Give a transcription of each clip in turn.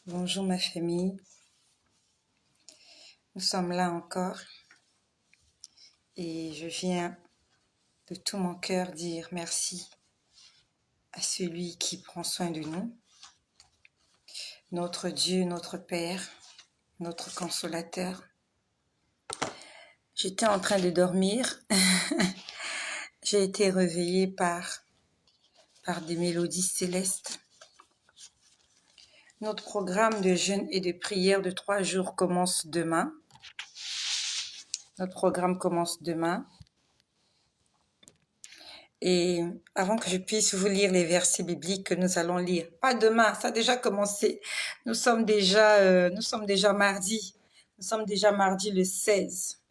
Bonjour ma famille, nous sommes là encore et je viens de tout mon cœur dire merci à celui qui prend soin de nous, notre Dieu, notre Père, notre consolateur. J'étais en train de dormir, j'ai été réveillée par des mélodies célestes. Notre programme de jeûne et de prière de 3 jours commence demain. Notre programme commence demain. Et avant que je puisse vous lire les versets bibliques que nous allons lire, pas demain, ça a déjà commencé. Nous sommes déjà mardi. Nous sommes déjà mardi le 16.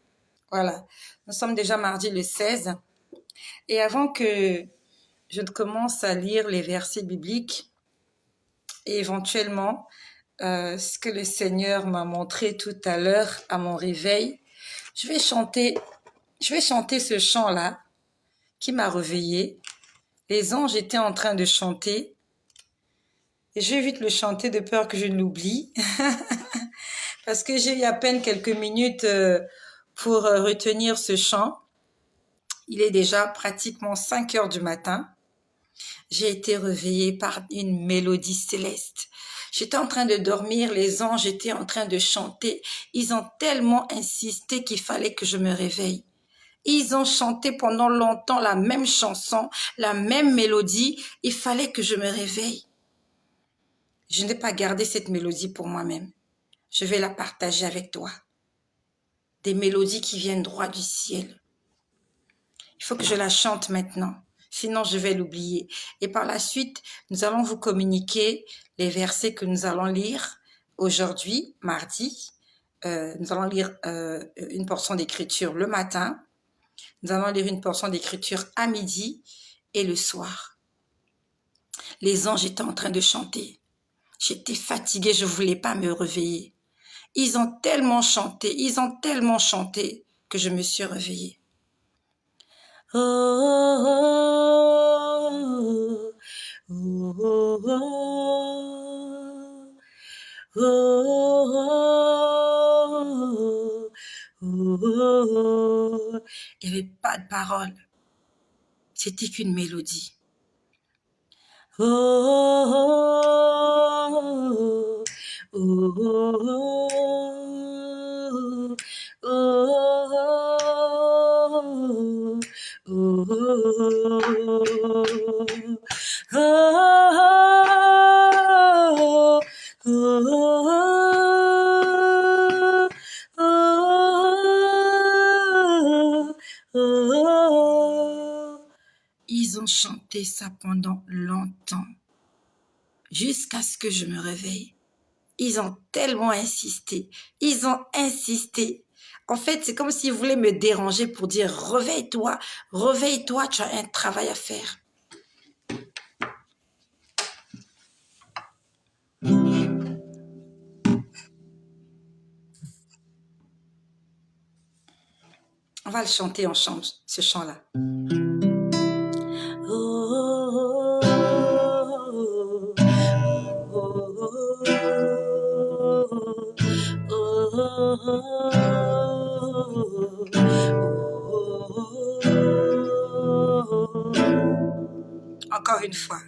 Voilà, nous sommes déjà mardi le 16. Et avant que je ne commence à lire les versets bibliques et éventuellement ce que le Seigneur m'a montré tout à l'heure à mon réveil, je vais chanter ce chant-là qui m'a réveillée. Les anges étaient en train de chanter et je vais vite le chanter de peur que je ne l'oublie parce que j'ai eu à peine quelques minutes pour retenir ce chant. Il est déjà pratiquement 5 heures du matin. J'ai été réveillée par une mélodie céleste. J'étais en train de dormir, les anges étaient en train de chanter. Ils ont tellement insisté qu'il fallait que je me réveille. Ils ont chanté pendant longtemps la même chanson, la même mélodie. Il fallait que je me réveille. Je n'ai pas gardé cette mélodie pour moi-même. Je vais la partager avec toi. Des mélodies qui viennent droit du ciel. Il faut que je la chante maintenant, sinon je vais l'oublier. Et par la suite, nous allons vous communiquer les versets que nous allons lire aujourd'hui, mardi. Nous allons lire une portion d'écriture le matin. Nous allons lire une portion d'écriture à midi et le soir. Les anges étaient en train de chanter. J'étais fatiguée, je ne voulais pas me réveiller. Ils ont tellement chanté que je me suis réveillée. Oh, oh, oh, oh, oh, oh, oh. Il n'y avait pas de parole. C'était qu'une mélodie. Oh, oh, oh, oh, oh, Ils ont chanté ça pendant longtemps, jusqu'à ce que je me réveille. Ils ont tellement insisté, En fait, c'est comme s'ils voulaient me déranger pour dire « Réveille-toi, tu as un travail à faire. » On va le chanter ensemble, ce chant-là. Encore une fois.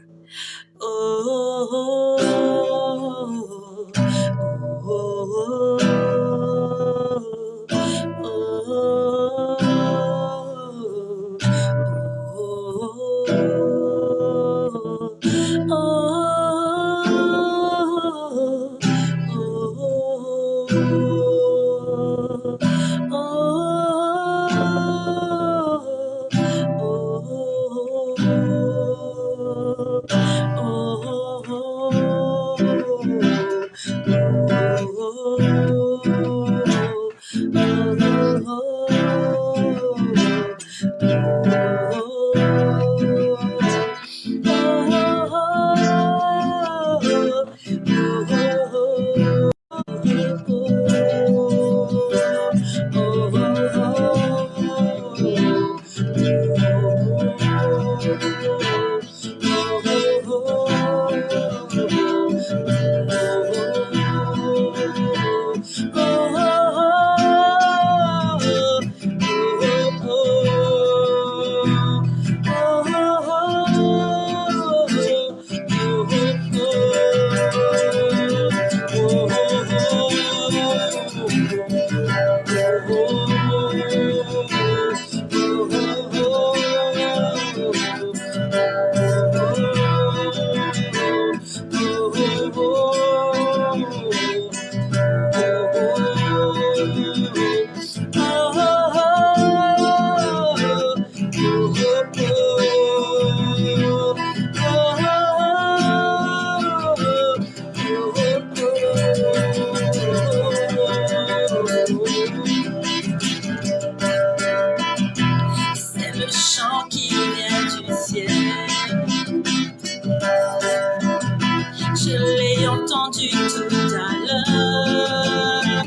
entendu tout à l'heure.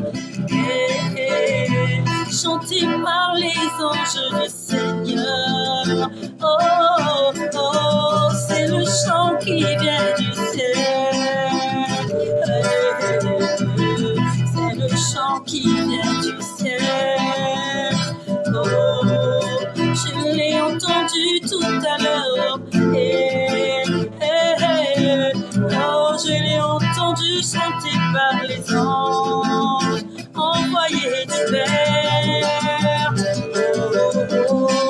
Chanté par les anges du Seigneur. Oh, oh, oh, c'est le chant qui vient du ciel. C'est le chant qui vient du ciel. Oh, je l'ai entendu tout à l'heure. Oh, je l'ai entendu chanter par les anges envoyés du Père. Oh, oh,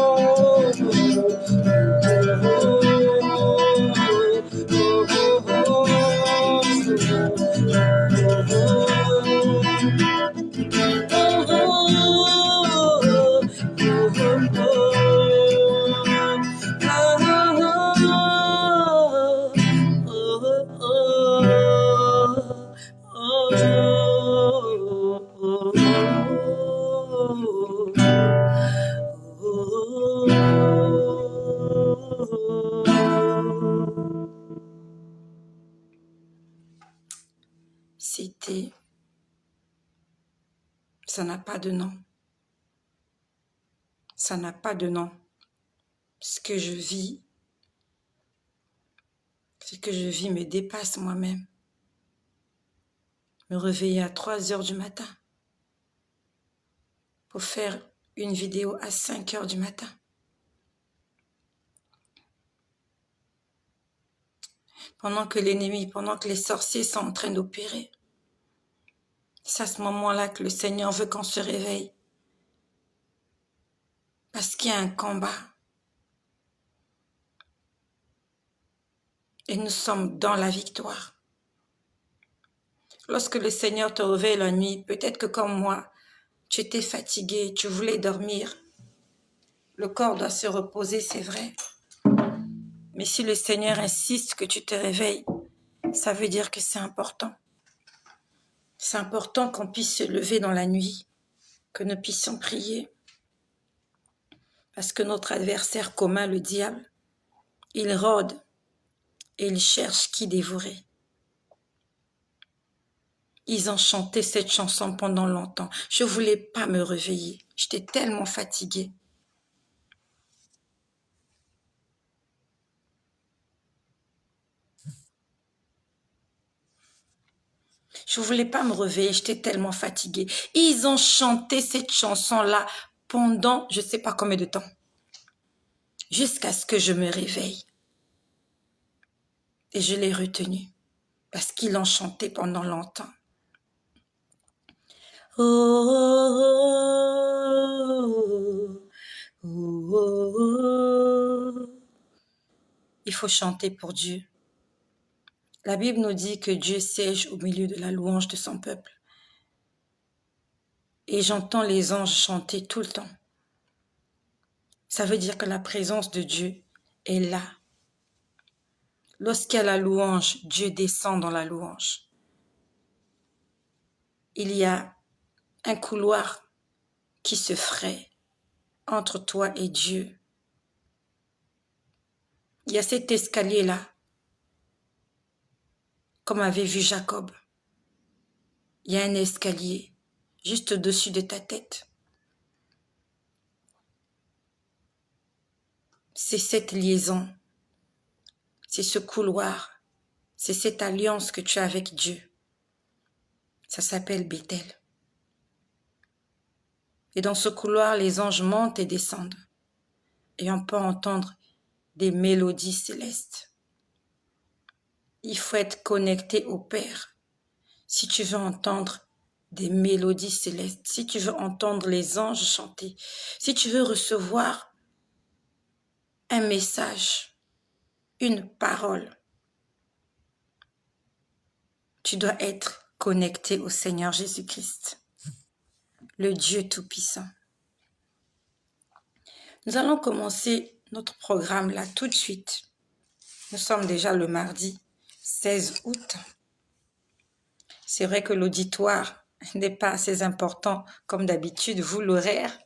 C'était, ça n'a pas de nom. Ça n'a pas de nom. Ce que je vis me dépasse moi-même. Me réveiller à 3 heures du matin pour faire une vidéo à 5 heures du matin. Pendant que l'ennemi, pendant que les sorciers sont en train d'opérer. C'est à ce moment-là que le Seigneur veut qu'on se réveille. Parce qu'il y a un combat. Et nous sommes dans la victoire. Lorsque le Seigneur te réveille la nuit, peut-être que comme moi, tu étais fatigué, tu voulais dormir. Le corps doit se reposer, c'est vrai. Mais si le Seigneur insiste que tu te réveilles, ça veut dire que c'est important. C'est important qu'on puisse se lever dans la nuit, que nous puissions prier. Parce que notre adversaire commun, le diable, il rôde et il cherche qui dévorer. Ils ont chanté cette chanson pendant longtemps. Je ne voulais pas me réveiller. J'étais tellement fatiguée. Je ne voulais pas me réveiller, j'étais tellement fatiguée. Ils ont chanté cette chanson-là pendant je ne sais pas combien de temps. Jusqu'à ce que je me réveille. Et je l'ai retenu. Parce qu'ils l'ont chanté pendant longtemps. Oh, oh, oh, oh. Il faut chanter pour Dieu. La Bible nous dit que Dieu siège au milieu de la louange de son peuple. Et j'entends les anges chanter tout le temps. Ça veut dire que la présence de Dieu est là. Lorsqu'il y a la louange, Dieu descend dans la louange. Il y a un couloir qui se fraye entre toi et Dieu. Il y a cet escalier-là, comme avait vu Jacob. Il y a un escalier juste au-dessus de ta tête. C'est cette liaison, c'est ce couloir, c'est cette alliance que tu as avec Dieu. Ça s'appelle Bethel. Et dans ce couloir, les anges montent et descendent. Et on peut entendre des mélodies célestes. Il faut être connecté au Père. Si tu veux entendre des mélodies célestes, si tu veux entendre les anges chanter, si tu veux recevoir un message, une parole, tu dois être connecté au Seigneur Jésus-Christ, le Dieu Tout-Puissant. Nous allons commencer notre programme là tout de suite. Nous sommes déjà le mardi 16 août. C'est vrai que l'auditoire n'est pas assez important comme d'habitude, vous l'horaire,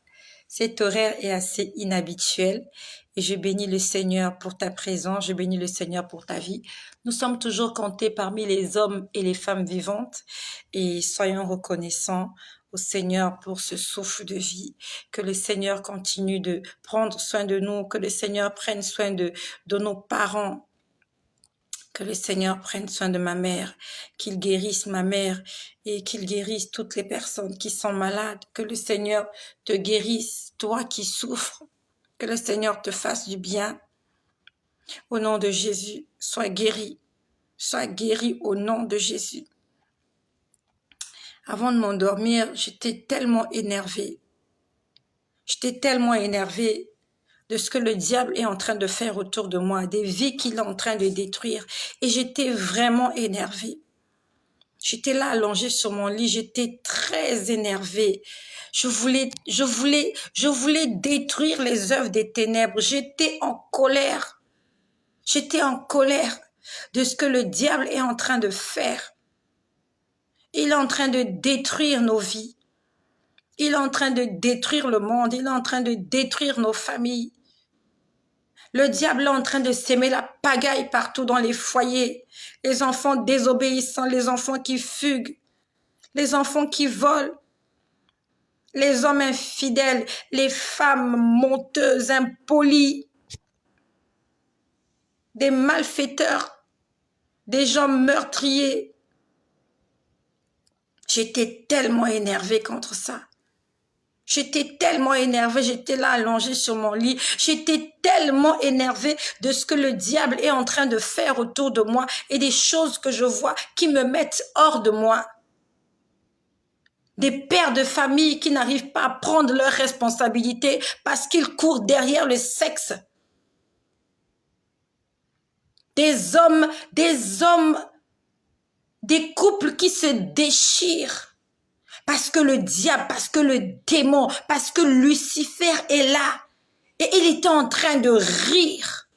Cet horaire est assez inhabituel et je bénis le Seigneur pour ta présence, je bénis le Seigneur pour ta vie. Nous sommes toujours comptés parmi les hommes et les femmes vivantes et soyons reconnaissants au Seigneur pour ce souffle de vie. Que le Seigneur continue de prendre soin de nous, que le Seigneur prenne soin de nos parents, que le Seigneur prenne soin de ma mère, qu'il guérisse ma mère et qu'il guérisse toutes les personnes qui sont malades, que le Seigneur te guérisse, toi qui souffres, que le Seigneur te fasse du bien. Au nom de Jésus, sois guéri au nom de Jésus. Avant de m'endormir, j'étais tellement énervée. De ce que le diable est en train de faire autour de moi, des vies qu'il est en train de détruire. Et j'étais vraiment énervée. J'étais là allongée sur mon lit, j'étais très énervée. Je voulais détruire les œuvres des ténèbres. J'étais en colère. J'étais en colère de ce que le diable est en train de faire. Il est en train de détruire nos vies. Il est en train de détruire le monde. Il est en train de détruire nos familles. Le diable est en train de s'aimer la pagaille partout dans les foyers. Les enfants désobéissants, les enfants qui fuguent, les enfants qui volent, les hommes infidèles, les femmes menteuses, impolies, des malfaiteurs, des gens meurtriers. J'étais tellement énervée contre ça. J'étais tellement énervée, j'étais là allongée sur mon lit. J'étais tellement énervée de ce que le diable est en train de faire autour de moi et des choses que je vois qui me mettent hors de moi. Des pères de famille qui n'arrivent pas à prendre leurs responsabilités parce qu'ils courent derrière le sexe. Des couples qui se déchirent. Parce que le diable, parce que le démon, parce que Lucifer est là. Et il était en train de rire.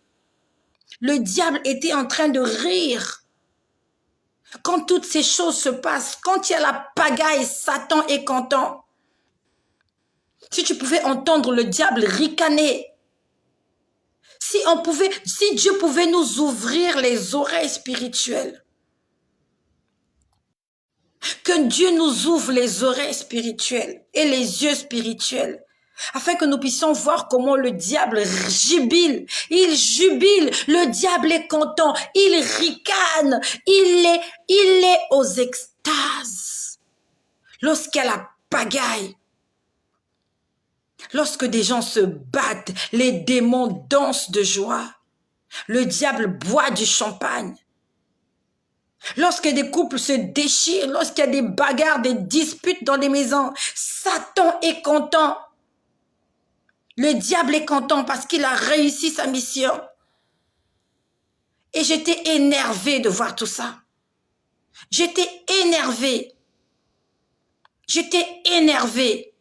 Le diable était en train de rire. Quand toutes ces choses se passent, quand il y a la pagaille, Satan est content. Si tu pouvais entendre le diable ricaner, si Dieu pouvait nous ouvrir les oreilles spirituelles, que Dieu nous ouvre les oreilles spirituelles et les yeux spirituels, afin que nous puissions voir comment le diable jubile. Il jubile, le diable est content, il ricane, il est aux extases. Lorsqu'il y a la pagaille, lorsque des gens se battent, les démons dansent de joie. Le diable boit du champagne. Lorsque des couples se déchirent, lorsqu'il y a des bagarres, des disputes dans les maisons, Satan est content. Le diable est content parce qu'il a réussi sa mission. Et j'étais énervée de voir tout ça. J'étais énervée. J'étais énervée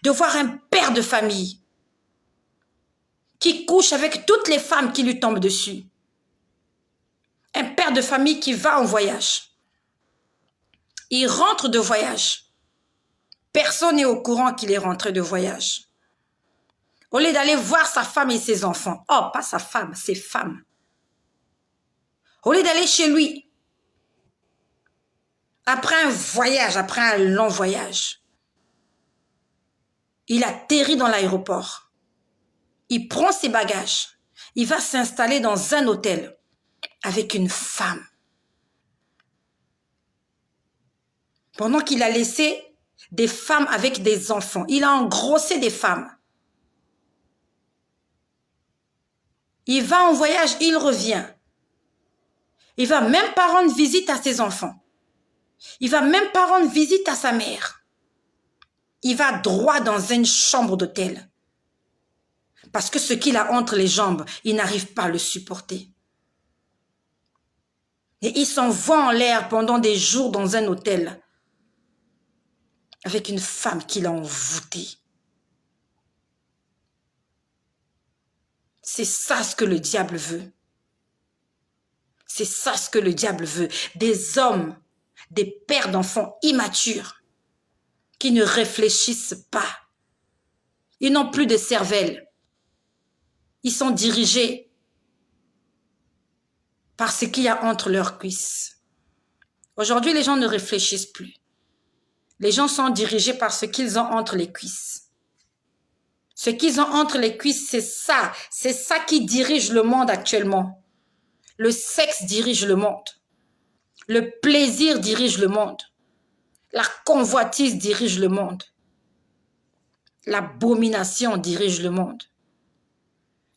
de voir un père de famille qui couche avec toutes les femmes qui lui tombent dessus. Un père de famille qui va en voyage. Il rentre de voyage. Personne n'est au courant qu'il est rentré de voyage. Au lieu d'aller voir sa femme et ses enfants. Oh, pas sa femme, ses femmes. Au lieu d'aller chez lui. Après un voyage, après un long voyage. Il atterrit dans l'aéroport. Il prend ses bagages. Il va s'installer dans un hôtel. Avec une femme. Pendant qu'il a laissé des femmes avec des enfants. Il a engrossé des femmes. Il va en voyage, il revient. Il va même pas rendre visite à ses enfants. Il va même pas rendre visite à sa mère. Il va droit dans une chambre d'hôtel. Parce que ce qu'il a entre les jambes, il n'arrive pas à le supporter. Et il s'envoie en l'air pendant des jours dans un hôtel avec une femme qu'il a envoûtée. C'est ça ce que le diable veut. C'est ça ce que le diable veut. Des hommes, des pères d'enfants immatures qui ne réfléchissent pas, Ils n'ont plus de cervelle. Ils sont dirigés par ce qu'il y a entre leurs cuisses. Aujourd'hui, les gens ne réfléchissent plus. Les gens sont dirigés par ce qu'ils ont entre les cuisses. Ce qu'ils ont entre les cuisses, c'est ça. C'est ça qui dirige le monde actuellement. Le sexe dirige le monde. Le plaisir dirige le monde. La convoitise dirige le monde. L'abomination dirige le monde.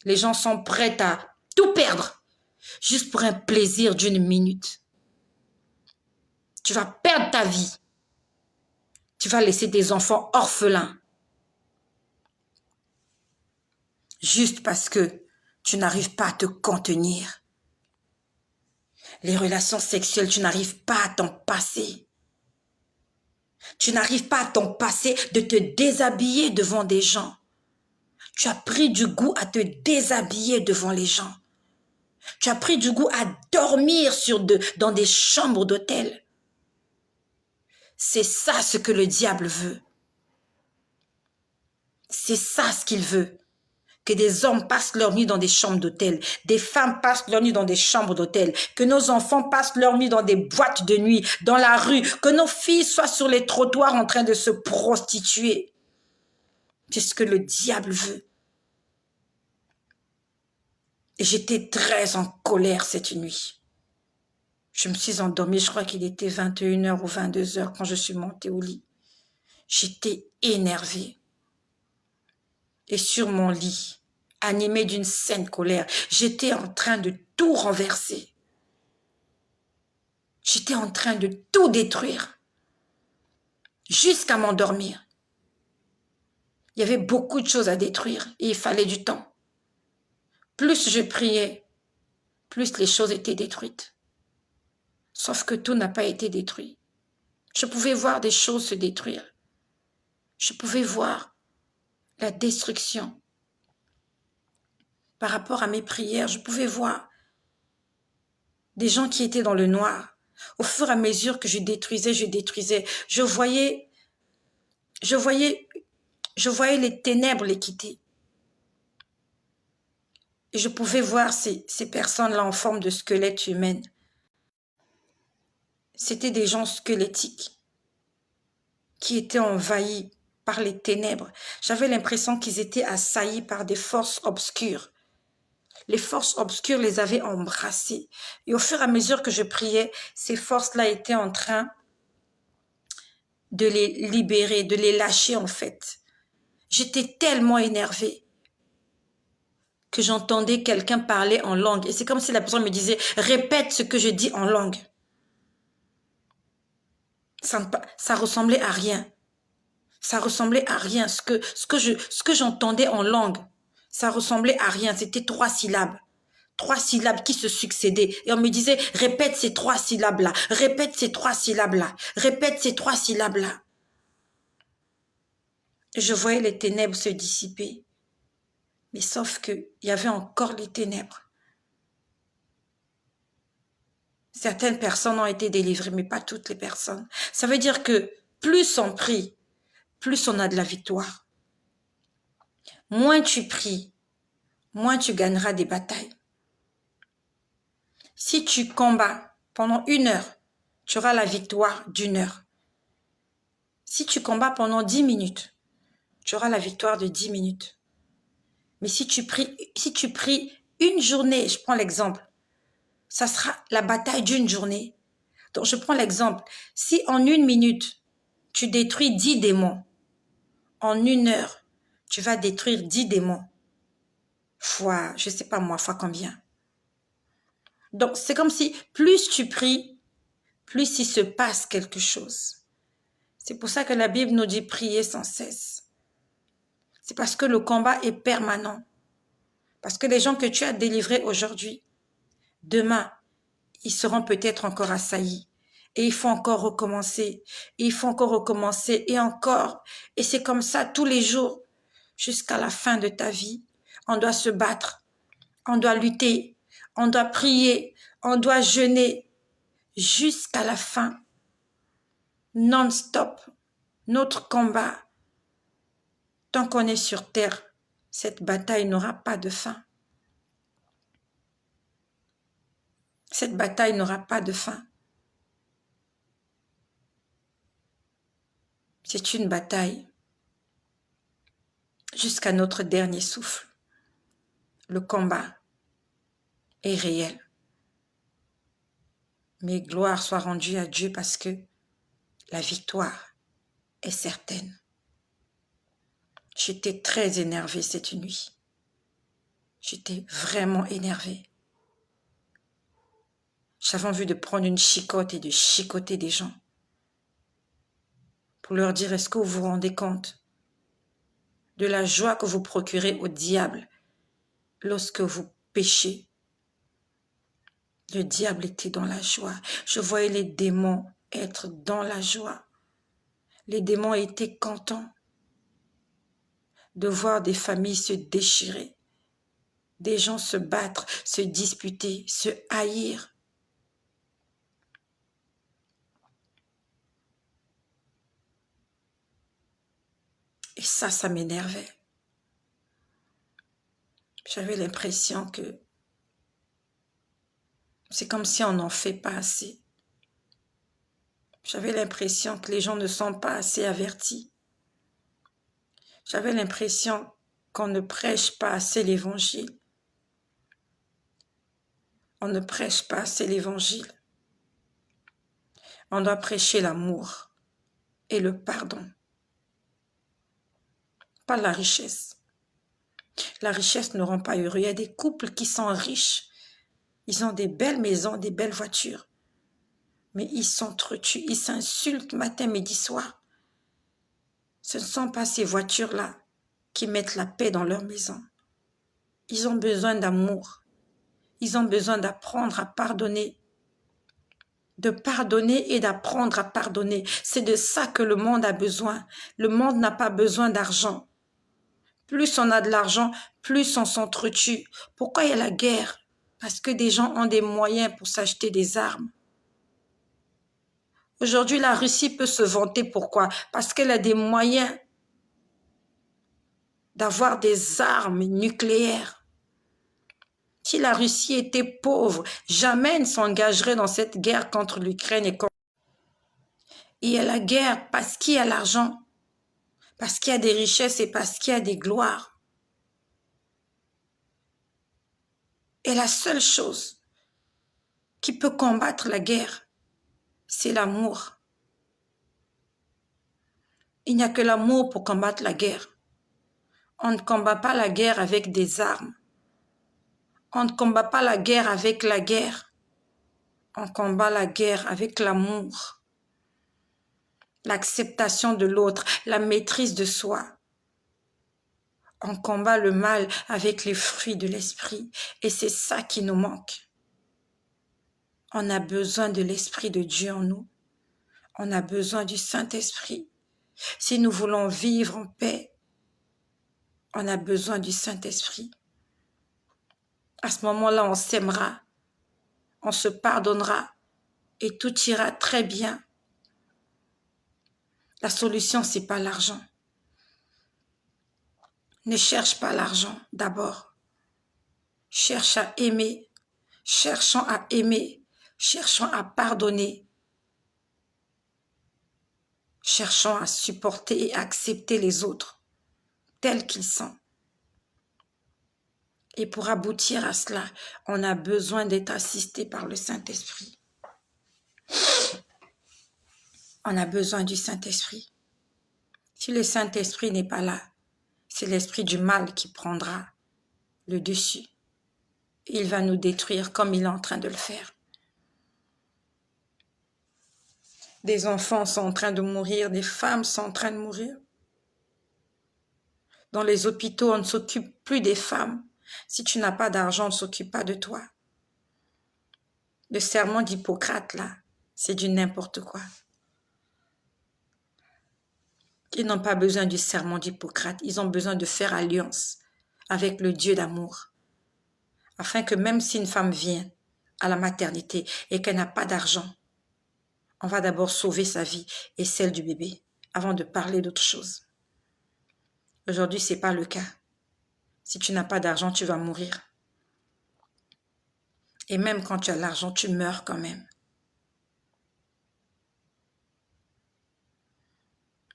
Les gens sont prêts à tout perdre juste pour un plaisir d'une minute. Tu vas perdre ta vie. Tu vas laisser des enfants orphelins. Juste parce que tu n'arrives pas à te contenir. Les relations sexuelles, tu n'arrives pas à t'en passer. Tu n'arrives pas à t'en passer de te déshabiller devant des gens. Tu as pris du goût à te déshabiller devant les gens. Tu as pris du goût à dormir dans des chambres d'hôtel. C'est ça ce que le diable veut. C'est ça ce qu'il veut. Que des hommes passent leur nuit dans des chambres d'hôtel, des femmes passent leur nuit dans des chambres d'hôtel, que nos enfants passent leur nuit dans des boîtes de nuit, dans la rue, que nos filles soient sur les trottoirs en train de se prostituer. C'est ce que le diable veut. Et j'étais très en colère cette nuit. Je me suis endormie, je crois qu'il était 21h ou 22h quand je suis montée au lit. J'étais énervée. Et sur mon lit, animée d'une saine colère, j'étais en train de tout renverser. J'étais en train de tout détruire. Jusqu'à m'endormir. Il y avait beaucoup de choses à détruire et il fallait du temps. Plus je priais, plus les choses étaient détruites. Sauf que tout n'a pas été détruit. Je pouvais voir des choses se détruire. Je pouvais voir la destruction. Par rapport à mes prières, je pouvais voir des gens qui étaient dans le noir. Au fur et à mesure que je détruisais, je voyais les ténèbres les quitter. Et je pouvais voir ces personnes-là en forme de squelette humaine. C'était des gens squelettiques qui étaient envahis par les ténèbres. J'avais l'impression qu'ils étaient assaillis par des forces obscures. Les forces obscures les avaient embrassés. Et au fur et à mesure que je priais, ces forces-là étaient en train de les libérer, de les lâcher en fait. J'étais tellement énervée que j'entendais quelqu'un parler en langue. Et c'est comme si la personne me disait « Répète ce que je dis en langue ». Ça ressemblait à rien. Ça ressemblait à rien. Ce que j'entendais en langue, ça ressemblait à rien. C'était 3 syllabes. 3 syllabes qui se succédaient. Et on me disait, répète ces 3 syllabes-là. Répète ces 3 syllabes-là. Répète ces 3 syllabes-là. Et je voyais les ténèbres se dissiper. Mais sauf qu'il y avait encore les ténèbres. Certaines personnes ont été délivrées, mais pas toutes les personnes. Ça veut dire que plus on prie, plus on a de la victoire. Moins tu pries, moins tu gagneras des batailles. Si tu combats pendant 1 heure, tu auras la victoire d'1 heure. Si tu combats pendant 10 minutes, tu auras la victoire de 10 minutes. Mais si tu pries une journée, je prends l'exemple, ça sera la bataille d'une journée. Donc, je prends l'exemple. Si en 1 minute, tu détruis 10 démons, en 1 heure, tu vas détruire 10 démons. Fois, je sais pas moi, fois combien. Donc, c'est comme si plus tu pries, plus il se passe quelque chose. C'est pour ça que la Bible nous dit prier sans cesse. C'est parce que le combat est permanent. Parce que les gens que tu as délivrés aujourd'hui, demain, ils seront peut-être encore assaillis. Et il faut encore recommencer. Et il faut encore recommencer. Et encore. Et c'est comme ça tous les jours. Jusqu'à la fin de ta vie. On doit se battre. On doit lutter. On doit prier. On doit jeûner. Jusqu'à la fin. Non-stop. Notre combat Tant qu'on est sur terre, cette bataille n'aura pas de fin. Cette bataille n'aura pas de fin. C'est une bataille jusqu'à notre dernier souffle. Le combat est réel. Mais gloire soit rendue à Dieu parce que la victoire est certaine. J'étais très énervée cette nuit. J'étais vraiment énervée. J'avais envie de prendre une chicotte et de chicoter des gens. Pour leur dire, est-ce que vous vous rendez compte de la joie que vous procurez au diable lorsque vous péchez? Le diable était dans la joie. Je voyais les démons être dans la joie. Les démons étaient contents de voir des familles se déchirer, des gens se battre, se disputer, se haïr. Et ça m'énervait. J'avais l'impression que c'est comme si on n'en fait pas assez. J'avais l'impression que les gens ne sont pas assez avertis. J'avais l'impression qu'on ne prêche pas assez l'évangile. On ne prêche pas assez l'évangile. On doit prêcher l'amour et le pardon. Pas la richesse. La richesse ne rend pas heureux. Il y a des couples qui sont riches. Ils ont des belles maisons, des belles voitures. Mais ils s'entretuent, ils s'insultent matin, midi, soir. Ce ne sont pas ces voitures-là qui mettent la paix dans leur maison. Ils ont besoin d'amour. Ils ont besoin d'apprendre à pardonner. De pardonner et d'apprendre à pardonner. C'est de ça que le monde a besoin. Le monde n'a pas besoin d'argent. Plus on a de l'argent, plus on s'entretue. Pourquoi il y a la guerre? Parce que des gens ont des moyens pour s'acheter des armes. Aujourd'hui, la Russie peut se vanter. Pourquoi? Parce qu'elle a des moyens d'avoir des armes nucléaires. Si la Russie était pauvre, jamais elle ne s'engagerait dans cette guerre contre l'Ukraine et contre... Il y a la guerre parce qu'il y a l'argent, parce qu'il y a des richesses et parce qu'il y a des gloires. Et la seule chose qui peut combattre la guerre, c'est l'amour. Il n'y a que l'amour pour combattre la guerre. On ne combat pas la guerre avec des armes. On ne combat pas la guerre avec la guerre. On combat la guerre avec l'amour, l'acceptation de l'autre, la maîtrise de soi. On combat le mal avec les fruits de l'esprit et c'est ça qui nous manque. On a besoin de l'Esprit de Dieu en nous. On a besoin du Saint-Esprit. Si nous voulons vivre en paix, on a besoin du Saint-Esprit. À ce moment-là, on s'aimera, on se pardonnera et tout ira très bien. La solution, c'est pas l'argent. Ne cherche pas l'argent d'abord. Cherche à aimer. Cherchons à aimer. Cherchons à pardonner. Cherchons à supporter et accepter les autres tels qu'ils sont. Et pour aboutir à cela, on a besoin d'être assisté par le Saint-Esprit. On a besoin du Saint-Esprit. Si le Saint-Esprit n'est pas là, c'est l'esprit du mal qui prendra le dessus. Il va nous détruire comme il est en train de le faire. Des enfants sont en train de mourir, des femmes sont en train de mourir. Dans les hôpitaux, on ne s'occupe plus des femmes. Si tu n'as pas d'argent, on ne s'occupe pas de toi. Le serment d'Hippocrate, là, c'est du n'importe quoi. Ils n'ont pas besoin du serment d'Hippocrate. Ils ont besoin de faire alliance avec le Dieu d'amour. Afin que même si une femme vient à la maternité et qu'elle n'a pas d'argent, on va d'abord sauver sa vie et celle du bébé avant de parler d'autre chose. Aujourd'hui, ce n'est pas le cas. Si tu n'as pas d'argent, tu vas mourir. Et même quand tu as l'argent, tu meurs quand même.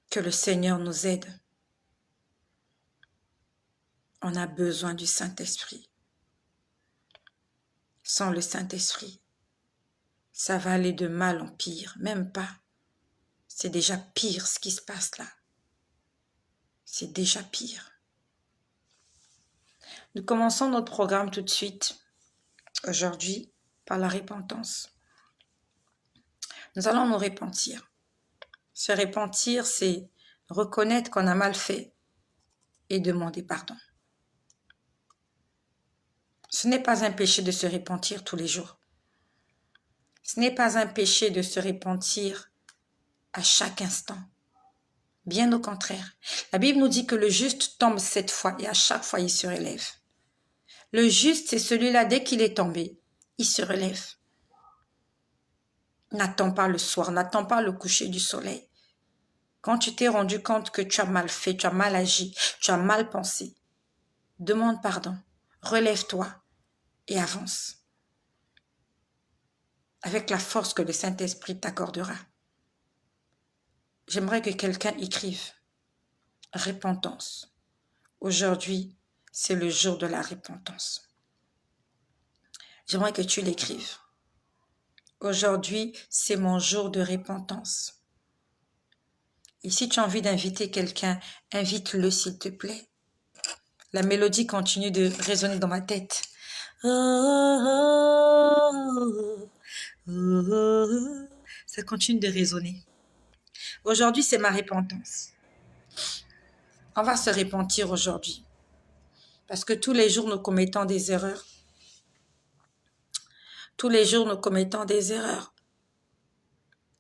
Que le Seigneur nous aide. On a besoin du Saint-Esprit. Sans le Saint-Esprit, ça va aller de mal en pire. Même pas. C'est déjà pire ce qui se passe là. C'est déjà pire. Nous commençons notre programme tout de suite, aujourd'hui, par la repentance. Nous allons nous repentir. Se repentir, c'est reconnaître qu'on a mal fait et demander pardon. Ce n'est pas un péché de se repentir tous les jours. Ce n'est pas un péché de se repentir à chaque instant. Bien au contraire. La Bible nous dit que le juste tombe 7 fois et à chaque fois il se relève. Le juste, c'est celui-là, dès qu'il est tombé, il se relève. N'attends pas le soir, n'attends pas le coucher du soleil. Quand tu t'es rendu compte que tu as mal fait, tu as mal agi, tu as mal pensé, demande pardon, relève-toi et avance. Avec la force que le Saint-Esprit t'accordera. J'aimerais que quelqu'un écrive « Repentance ». Aujourd'hui, c'est le jour de la repentance. J'aimerais que tu l'écrives. Aujourd'hui, c'est mon jour de repentance. Et si tu as envie d'inviter quelqu'un, invite-le s'il te plaît. La mélodie continue de résonner dans ma tête. Ça continue de résonner. Aujourd'hui, c'est ma repentance. On va se repentir aujourd'hui. Parce que tous les jours, nous commettons des erreurs. Tous les jours, nous commettons des erreurs.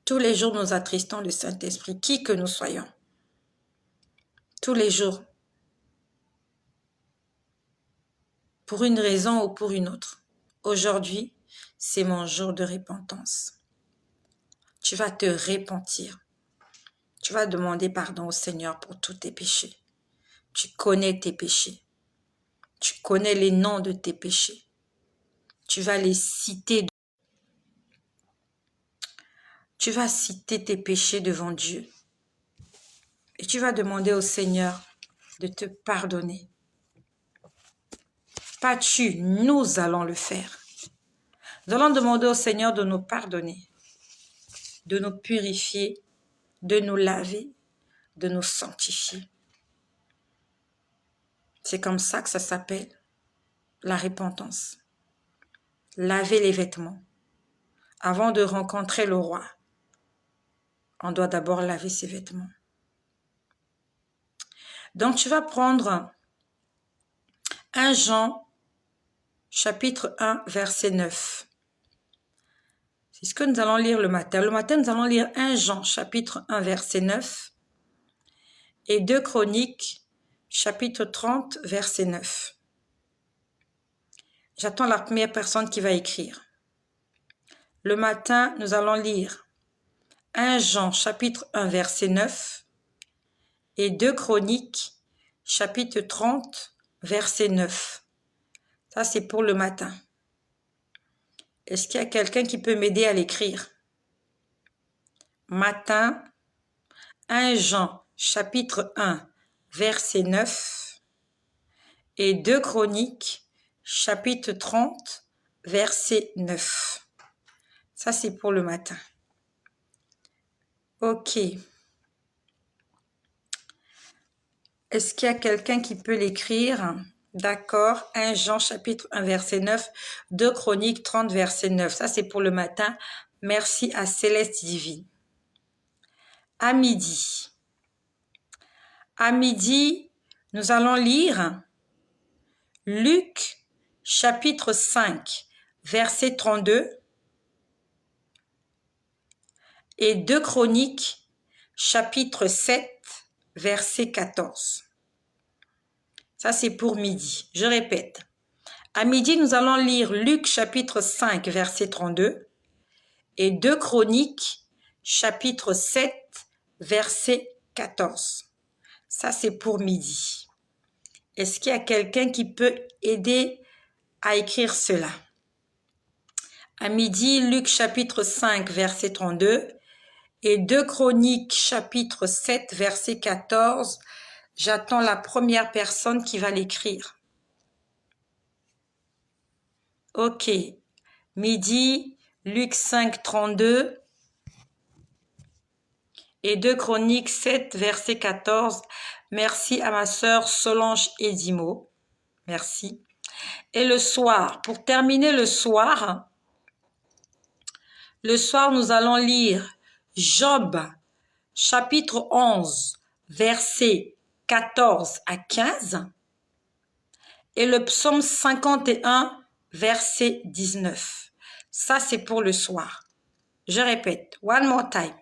Tous les jours, nous attristons le Saint-Esprit, qui que nous soyons. Tous les jours. Pour une raison ou pour une autre. Aujourd'hui, c'est mon jour de repentance. Tu vas te repentir. Tu vas demander pardon au Seigneur pour tous tes péchés. Tu connais tes péchés. Tu connais les noms de tes péchés. Tu vas les citer. Tu vas citer tes péchés devant Dieu. Et tu vas demander au Seigneur de te pardonner. Pas tu, nous allons le faire. Nous allons demander au Seigneur de nous pardonner, de nous purifier, de nous laver, de nous sanctifier. C'est comme ça que ça s'appelle la repentance. Laver les vêtements. Avant de rencontrer le roi, on doit d'abord laver ses vêtements. Donc tu vas prendre 1 Jean, chapitre 1, verset 9. C'est ce que nous allons lire le matin. Le matin, nous allons lire 1 Jean, chapitre 1, verset 9. Et 2 Chroniques, chapitre 30, verset 9. J'attends la première personne qui va écrire. Le matin, nous allons lire 1 Jean, chapitre 1, verset 9. Et 2 Chroniques, chapitre 30, verset 9. Ça, c'est pour le matin. Est-ce qu'il y a quelqu'un qui peut m'aider à l'écrire? Matin, 1 Jean, chapitre 1, verset 9. Et 2 Chroniques, chapitre 30, verset 9. Ça, c'est pour le matin. Ok. Est-ce qu'il y a quelqu'un qui peut l'écrire? D'accord. 1 Jean, chapitre 1, verset 9. 2 Chroniques, 30, verset 9. Ça, c'est pour le matin. Merci à Céleste Divine. À midi. À midi, nous allons lire Luc, chapitre 5, verset 32. Et 2 Chroniques, chapitre 7, verset 14. Ça, c'est pour midi. Je répète. À midi, nous allons lire Luc, chapitre 5, verset 32. Et 2 Chroniques, chapitre 7, verset 14. Ça, c'est pour midi. Est-ce qu'il y a quelqu'un qui peut aider à écrire cela? À midi, Luc chapitre 5, verset 32 et 2 Chroniques chapitre 7, verset 14. J'attends la première personne qui va l'écrire. Ok. Midi, Luc 5, 32 et 2 Chroniques 7, verset 14. Merci à ma sœur Solange Edimo. Merci. Et le soir, pour terminer le soir, nous allons lire Job, chapitre 11, versets 14 à 15 et le psaume 51, verset 19. Ça, c'est pour le soir. Je répète, one more time.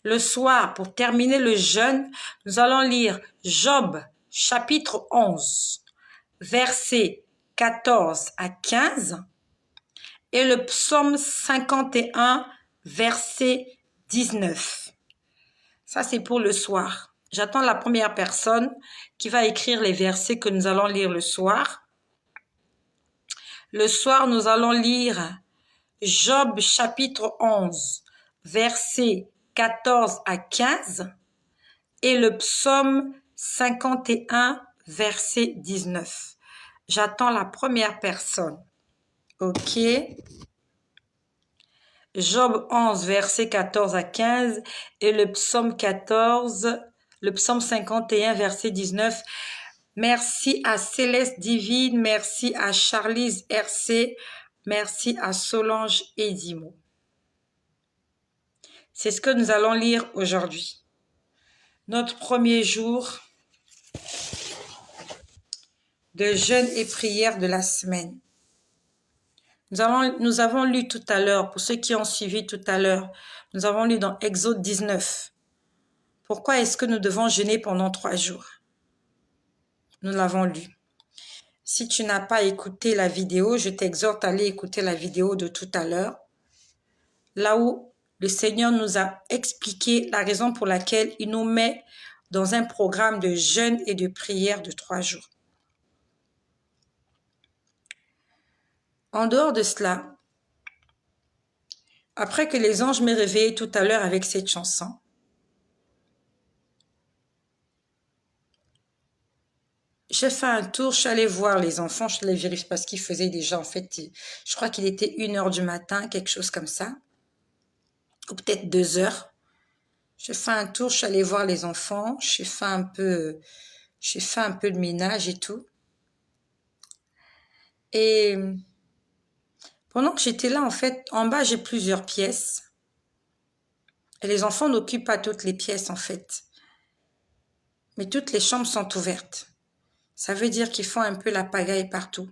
Le soir, pour terminer le jeûne, nous allons lire Job, chapitre 11, versets 14 à 15 et le psaume 51, verset 19. Ça, c'est pour le soir. J'attends la première personne qui va écrire les versets que nous allons lire le soir. Le soir, nous allons lire Job chapitre 11, versets 14 à 15 et le psaume 51, verset 19. J'attends la première personne. Ok. Job 11, versets 14 à 15 et le psaume 51, verset 19. Merci à Céleste Divine, merci à Charlize RC, merci à Solange Edimo. C'est ce que nous allons lire aujourd'hui. Notre premier jour de jeûne et prière de la semaine. Nous avons lu tout à l'heure, pour ceux qui ont suivi tout à l'heure, nous avons lu dans Exode 19. Pourquoi est-ce que nous devons jeûner pendant 3 jours? Nous l'avons lu. Si tu n'as pas écouté la vidéo, je t'exhorte à aller écouter la vidéo de tout à l'heure, là où le Seigneur nous a expliqué la raison pour laquelle il nous met dans un programme de jeûne et de prière de 3 jours. En dehors de cela, après que les anges m'aient réveillé tout à l'heure avec cette chanson, j'ai fait un tour, je suis allée voir les enfants, je suis allée vérifier parce qu'ils faisaient déjà, en fait, je crois qu'il était 1h du matin, quelque chose comme ça, ou peut-être 2h. J'ai fait un tour, je suis allée voir les enfants, j'ai fait un peu de ménage et tout. Et pendant que j'étais là, en fait, en bas, j'ai plusieurs pièces. Et les enfants n'occupent pas toutes les pièces, en fait. Mais toutes les chambres sont ouvertes. Ça veut dire qu'ils font un peu la pagaille partout.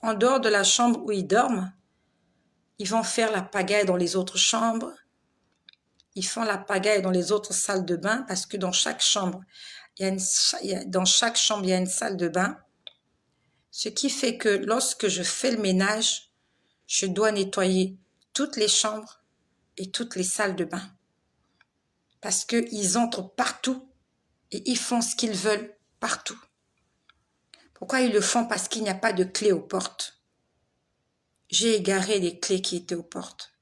En dehors de la chambre où ils dorment, ils vont faire la pagaille dans les autres chambres. Ils font la pagaille dans les autres salles de bain parce que dans chaque chambre, il y a une salle de bain. Ce qui fait que lorsque je fais le ménage, je dois nettoyer toutes les chambres et toutes les salles de bain. Parce qu'ils entrent partout et ils font ce qu'ils veulent partout. Pourquoi ils le font? Parce qu'il n'y a pas de clé aux portes. J'ai égaré les clés qui étaient aux portes.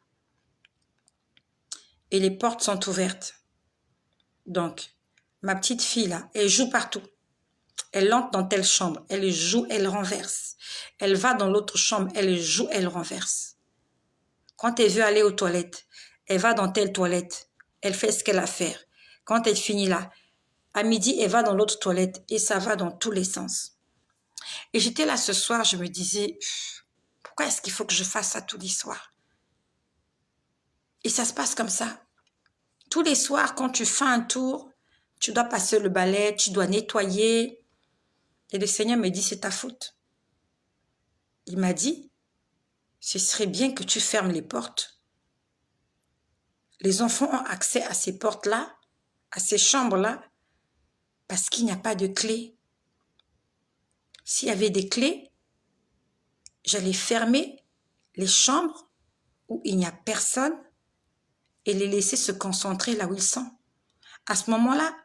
Et les portes sont ouvertes. Donc, ma petite fille là, elle joue partout. Elle entre dans telle chambre, elle joue, elle renverse. Elle va dans l'autre chambre, elle joue, elle renverse. Quand elle veut aller aux toilettes, elle va dans telle toilette, elle fait ce qu'elle a à faire. Quand elle finit là, à midi, elle va dans l'autre toilette et ça va dans tous les sens. Et j'étais là ce soir, je me disais, pourquoi est-ce qu'il faut que je fasse ça tous les soirs? Et ça se passe comme ça. Tous les soirs, quand tu fais un tour, tu dois passer le balai, tu dois nettoyer. Et le Seigneur me dit, c'est ta faute. Il m'a dit, ce serait bien que tu fermes les portes. Les enfants ont accès à ces portes-là, à ces chambres-là, parce qu'il n'y a pas de clé. S'il y avait des clés, j'allais fermer les chambres où il n'y a personne et les laisser se concentrer là où ils sont. À ce moment-là,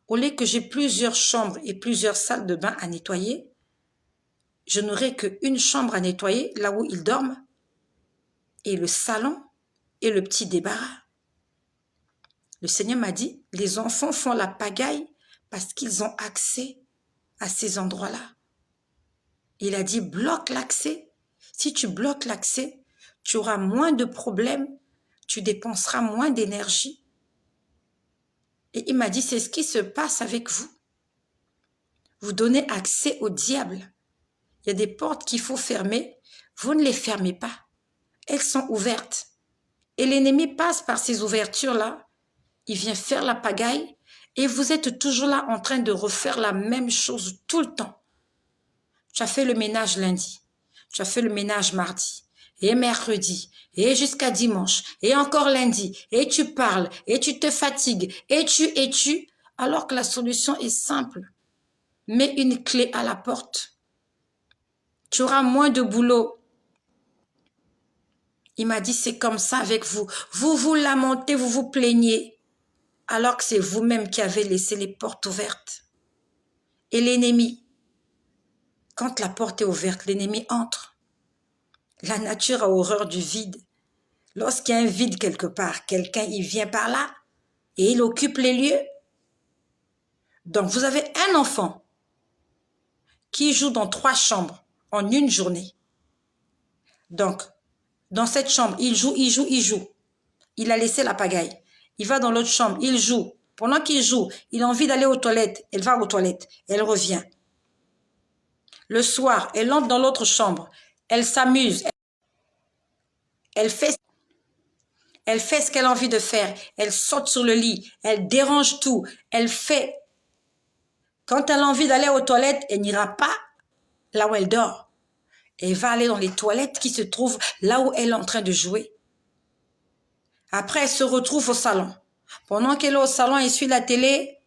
Au lieu que j'ai plusieurs chambres et plusieurs salles de bain à nettoyer, je n'aurai qu'une chambre à nettoyer, là où ils dorment, et le salon et le petit débarras. Le Seigneur m'a dit, les enfants font la pagaille parce qu'ils ont accès à ces endroits-là. Il a dit, bloque l'accès. Si tu bloques l'accès, tu auras moins de problèmes, tu dépenseras moins d'énergie. Et il m'a dit, c'est ce qui se passe avec vous. Vous donnez accès au diable. Il y a des portes qu'il faut fermer, vous ne les fermez pas. Elles sont ouvertes. Et l'ennemi passe par ces ouvertures-là, il vient faire la pagaille, et vous êtes toujours là en train de refaire la même chose tout le temps. Tu as fait le ménage lundi, tu as fait le ménage mardi, et mercredi, et jusqu'à dimanche, et encore lundi, et tu parles, et tu te fatigues, et tu, alors que la solution est simple. Mets une clé à la porte. Tu auras moins de boulot. Il m'a dit, c'est comme ça avec vous. Vous vous lamentez, vous vous plaignez, alors que c'est vous-même qui avez laissé les portes ouvertes. Et l'ennemi, quand la porte est ouverte, l'ennemi entre. La nature a horreur du vide. Lorsqu'il y a un vide quelque part, quelqu'un il vient par là et il occupe les lieux. Donc vous avez un enfant qui joue dans 3 chambres en une journée. Donc, dans cette chambre, il joue. Il a laissé la pagaille. Il va dans l'autre chambre, il joue. Pendant qu'il joue, il a envie d'aller aux toilettes. Elle va aux toilettes, elle revient. Le soir, elle entre dans l'autre chambre. Elle s'amuse. Elle fait ce qu'elle a envie de faire. Elle saute sur le lit. Elle dérange tout. Elle fait. Quand elle a envie d'aller aux toilettes, elle n'ira pas là où elle dort. Elle va aller dans les toilettes qui se trouvent là où elle est en train de jouer. Après, elle se retrouve au salon. Pendant qu'elle est au salon et suit la télé,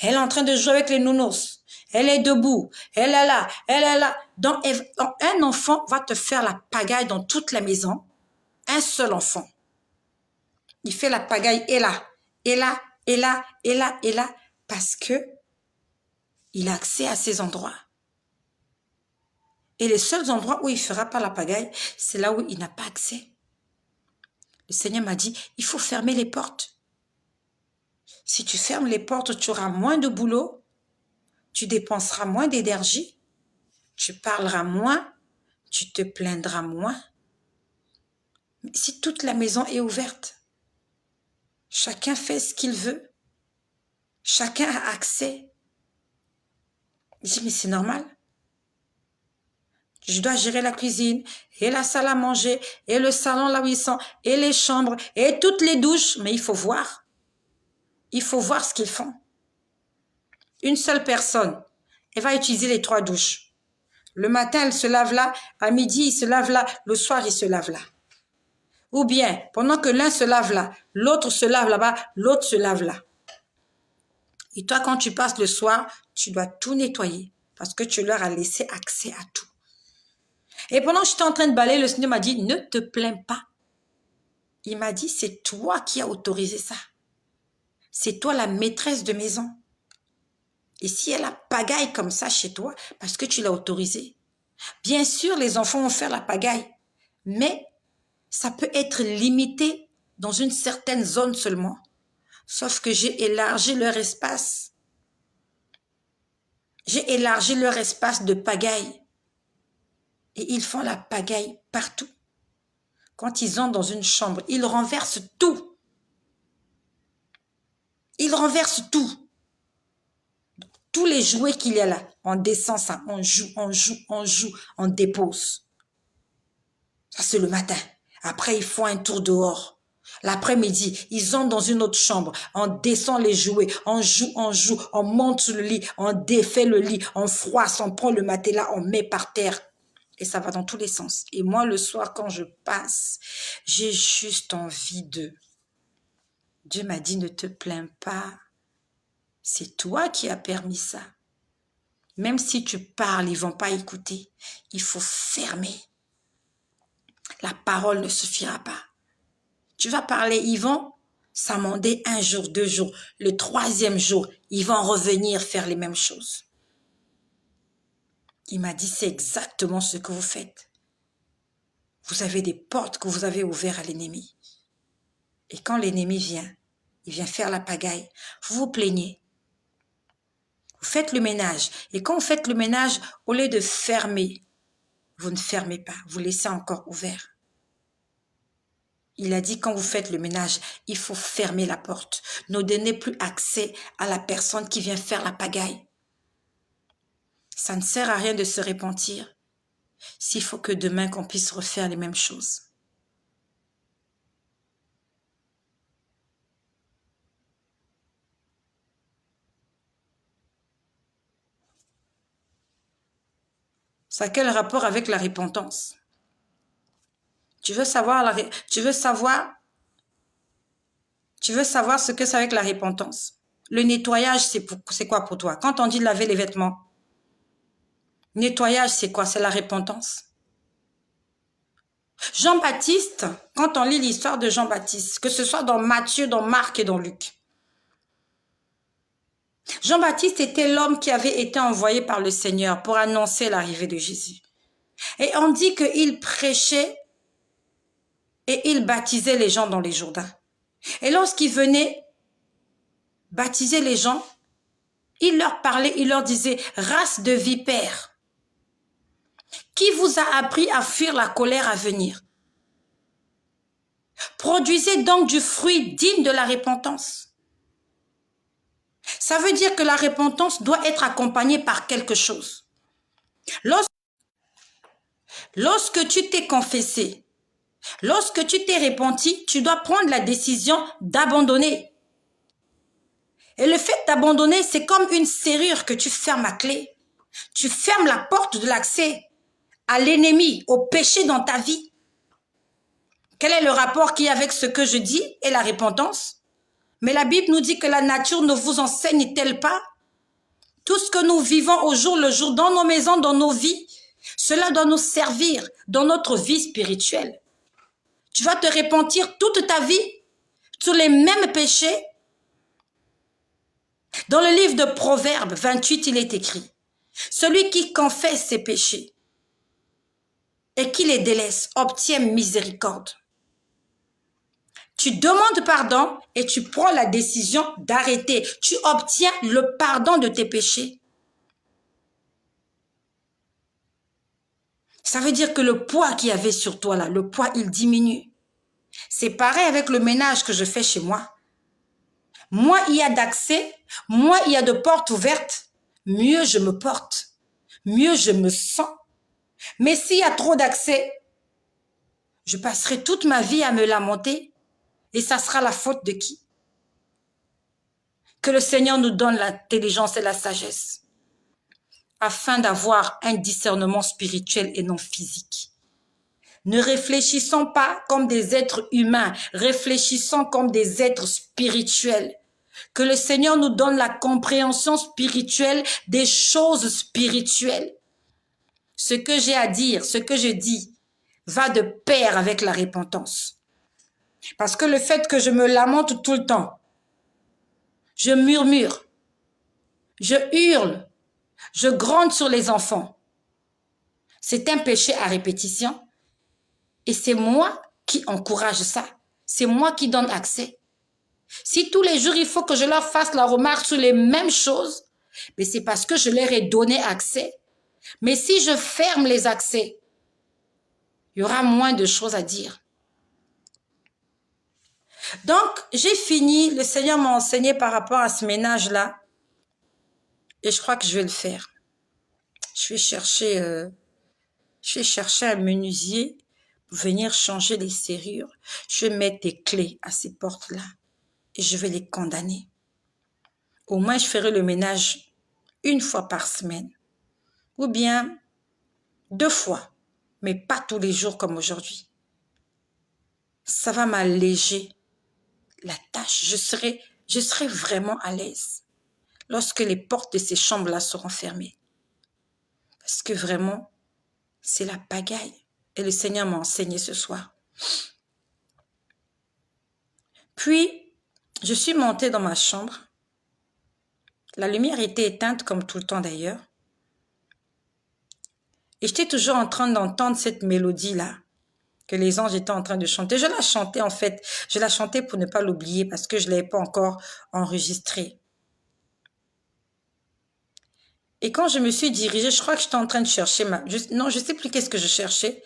elle est en train de jouer avec les nounours. Elle est debout. Elle est là. Elle est là. Donc, un enfant va te faire la pagaille dans toute la maison. Un seul enfant. Il fait la pagaille et là, et là, et là, et là, et là, parce que il a accès à ces endroits. Et les seuls endroits où il ne fera pas la pagaille, c'est là où il n'a pas accès. Le Seigneur m'a dit, il faut fermer les portes. Si tu fermes les portes, tu auras moins de boulot, tu dépenseras moins d'énergie, tu parleras moins, tu te plaindras moins. Mais si toute la maison est ouverte, chacun fait ce qu'il veut, chacun a accès. Je dis, mais c'est normal. Je dois gérer la cuisine, et la salle à manger, et le salon là où ils sont, et les chambres, et toutes les douches. Mais il faut voir. Il faut voir ce qu'ils font. Une seule personne, elle va utiliser les 3 douches. Le matin, elle se lave là, à midi, il se lave là, le soir, il se lave là. Ou bien, pendant que l'un se lave là, l'autre se lave là-bas, l'autre se lave là. Et toi, quand tu passes le soir, tu dois tout nettoyer parce que tu leur as laissé accès à tout. Et pendant que j'étais en train de balayer, le Seigneur m'a dit, ne te plains pas. Il m'a dit, c'est toi qui as autorisé ça. C'est toi la maîtresse de maison. Et si elle a pagaille comme ça chez toi, parce que tu l'as autorisé. Bien sûr, les enfants vont faire la pagaille, mais ça peut être limité dans une certaine zone seulement. Sauf que j'ai élargi leur espace. J'ai élargi leur espace de pagaille. Et ils font la pagaille partout. Quand ils entrent dans une chambre, ils renversent tout. Ils renversent tout. Tous les jouets qu'il y a là, on descend ça, on joue, on dépose. Ça, c'est le matin. Après, ils font un tour dehors. L'après-midi, ils entrent dans une autre chambre. On descend les jouets, on joue, on monte sur le lit, on défait le lit, on froisse, on prend le matelas, on met par terre. Et ça va dans tous les sens. Et moi, le soir, quand je passe, j'ai juste envie de... Dieu m'a dit, ne te plains pas. C'est toi qui as permis ça. Même si tu parles, ils ne vont pas écouter. Il faut fermer. La parole ne suffira pas. Tu vas parler, ils vont s'amender 1 jour, 2 jours. Le 3e jour, ils vont revenir faire les mêmes choses. Il m'a dit, c'est exactement ce que vous faites. Vous avez des portes que vous avez ouvertes à l'ennemi. Et quand l'ennemi vient, il vient faire la pagaille, vous vous plaignez. Vous faites le ménage. Et quand vous faites le ménage, au lieu de fermer, vous ne fermez pas, vous laissez encore ouvert. Il a dit, quand vous faites le ménage, il faut fermer la porte. Ne donnez plus accès à la personne qui vient faire la pagaille. Ça ne sert à rien de se repentir s'il faut que demain qu'on puisse refaire les mêmes choses. Ça a quel rapport avec la repentance? Tu veux savoir ce que c'est avec la repentance? Le nettoyage, c'est quoi pour toi? Quand on dit laver les vêtements, nettoyage, c'est quoi? C'est la repentance. Jean-Baptiste, quand on lit l'histoire de Jean-Baptiste, que ce soit dans Matthieu, dans Marc et dans Luc, Jean-Baptiste était l'homme qui avait été envoyé par le Seigneur pour annoncer l'arrivée de Jésus. Et on dit qu'il prêchait et il baptisait les gens dans les Jourdains. Et lorsqu'il venait baptiser les gens, il leur parlait, il leur disait, race de vipères, qui vous a appris à fuir la colère à venir? Produisez donc du fruit digne de la repentance. Ça veut dire que la repentance doit être accompagnée par quelque chose. Lorsque tu t'es confessé, lorsque tu t'es repenti, tu dois prendre la décision d'abandonner. Et le fait d'abandonner, c'est comme une serrure que tu fermes à clé. Tu fermes la porte de l'accès à l'ennemi, au péché dans ta vie. Quel est le rapport qu'il y a avec ce que je dis et la repentance? Mais la Bible nous dit que la nature ne vous enseigne-t-elle pas? Tout ce que nous vivons au jour le jour, dans nos maisons, dans nos vies, cela doit nous servir dans notre vie spirituelle. Tu vas te repentir toute ta vie sur les mêmes péchés. Dans le livre de Proverbes 28, il est écrit, celui qui confesse ses péchés et qui les délaisse obtient miséricorde. Tu demandes pardon et tu prends la décision d'arrêter. Tu obtiens le pardon de tes péchés. Ça veut dire que le poids qu'il y avait sur toi là, le poids il diminue. C'est pareil avec le ménage que je fais chez moi. Moins il y a d'accès, moins il y a de portes ouvertes, mieux je me porte, mieux je me sens. Mais s'il y a trop d'accès, je passerai toute ma vie à me lamenter et ça sera la faute de qui? Que le Seigneur nous donne l'intelligence et la sagesse afin d'avoir un discernement spirituel et non physique. Ne réfléchissons pas comme des êtres humains, réfléchissons comme des êtres spirituels. Que le Seigneur nous donne la compréhension spirituelle des choses spirituelles. Ce que j'ai à dire, ce que je dis, va de pair avec la repentance. Parce que le fait que je me lamente tout le temps, je murmure, je hurle, je gronde sur les enfants, c'est un péché à répétition. Et c'est moi qui encourage ça. C'est moi qui donne accès. Si tous les jours, il faut que je leur fasse la remarque sur les mêmes choses, mais c'est parce que je leur ai donné accès. Mais si je ferme les accès, il y aura moins de choses à dire. Donc, j'ai fini. Le Seigneur m'a enseigné par rapport à ce ménage-là. Et je crois que je vais le faire. Je vais chercher un menuisier pour venir changer les serrures. Je vais mettre des clés à ces portes-là et je vais les condamner. Au moins, je ferai le ménage une fois par semaine ou bien 2 fois, mais pas tous les jours comme aujourd'hui. Ça va m'alléger la tâche. Je serai vraiment à l'aise lorsque les portes de ces chambres-là seront fermées. Parce que vraiment, c'est la pagaille. Et le Seigneur m'a enseigné ce soir. Puis, je suis montée dans ma chambre La lumière était éteinte comme tout le temps d'ailleurs. Et j'étais toujours en train d'entendre cette mélodie-là que les anges étaient en train de chanter. Je la chantais en fait. Je la chantais pour ne pas l'oublier parce que je ne l'avais pas encore enregistrée. Et quand je me suis dirigée, je crois que j'étais en train de chercher non, je ne sais plus qu'est-ce que je cherchais.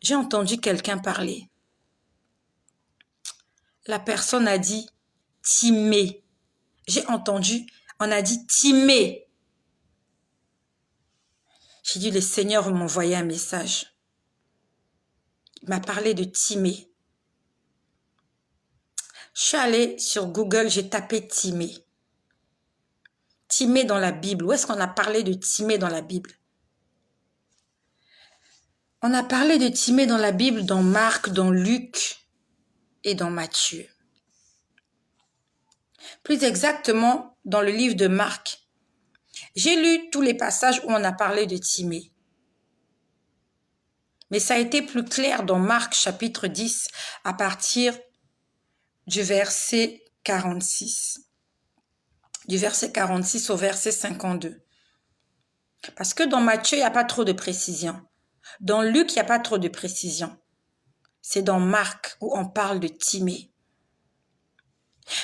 J'ai entendu quelqu'un parler. La personne a dit « Timée ». J'ai entendu, on a dit « Timée ». J'ai dit « Le Seigneur m'a envoyé un message ». Il m'a parlé de Timée. Je suis allée sur Google, j'ai tapé Timée. Timée dans la Bible. Où est-ce qu'on a parlé de Timée dans la Bible? On a parlé de Timée dans la Bible, dans Marc, dans Luc et dans Matthieu. Plus exactement, dans le livre de Marc. J'ai lu tous les passages où on a parlé de Timée. Mais ça a été plus clair dans Marc chapitre 10 à partir du verset 46. Du verset 46 au verset 52. Parce que dans Matthieu, il n'y a pas trop de précision. Dans Luc, il n'y a pas trop de précision. C'est dans Marc où on parle de Timée.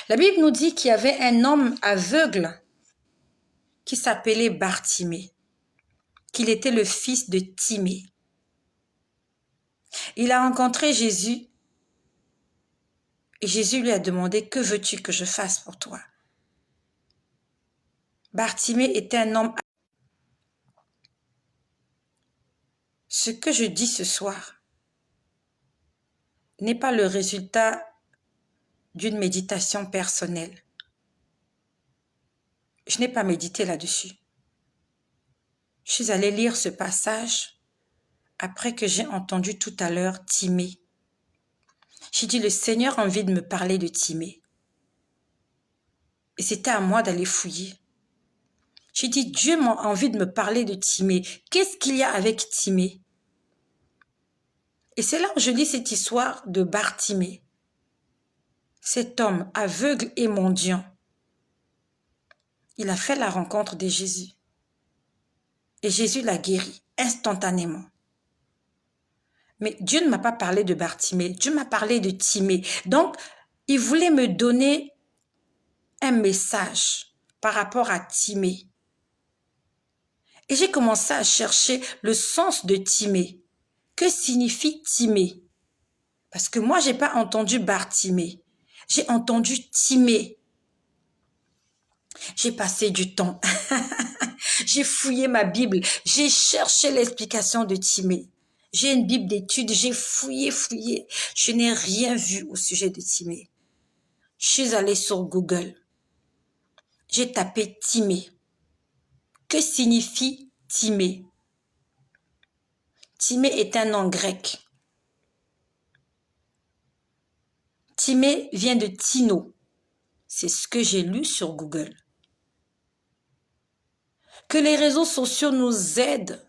La Bible nous dit qu'il y avait un homme aveugle qui s'appelait Bartimée, qu'il était le fils de Timée. Il a rencontré Jésus et Jésus lui a demandé « Que veux-tu que je fasse pour toi ?» Bartimée était un homme. Ce que je dis ce soir n'est pas le résultat d'une méditation personnelle. Je n'ai pas médité là-dessus. Je suis allée lire ce passage après que j'ai entendu tout à l'heure Timée. J'ai dit, le Seigneur a envie de me parler de Timée. Et c'était à moi d'aller fouiller. J'ai dit, Dieu m'a envie de me parler de Timée. Qu'est-ce qu'il y a avec Timée? Et c'est là où je lis cette histoire de Bartimée. Cet homme aveugle et mendiant. Il a fait la rencontre de Jésus. Et Jésus l'a guéri instantanément. Mais Dieu ne m'a pas parlé de Bartimée. Dieu m'a parlé de Timée. Donc, il voulait me donner un message par rapport à Timée. Et j'ai commencé à chercher le sens de Timée. Que signifie Timée? Parce que moi, je n'ai pas entendu Bartimée. J'ai entendu Timée. J'ai passé du temps. J'ai fouillé ma Bible. J'ai cherché l'explication de Timée. J'ai une Bible d'études. J'ai fouillé. Je n'ai rien vu au sujet de Timée. Je suis allée sur Google. J'ai tapé Timée. Que signifie Timée? Timée est un nom grec. Timée vient de Tino. C'est ce que j'ai lu sur Google. Que les réseaux sociaux nous aident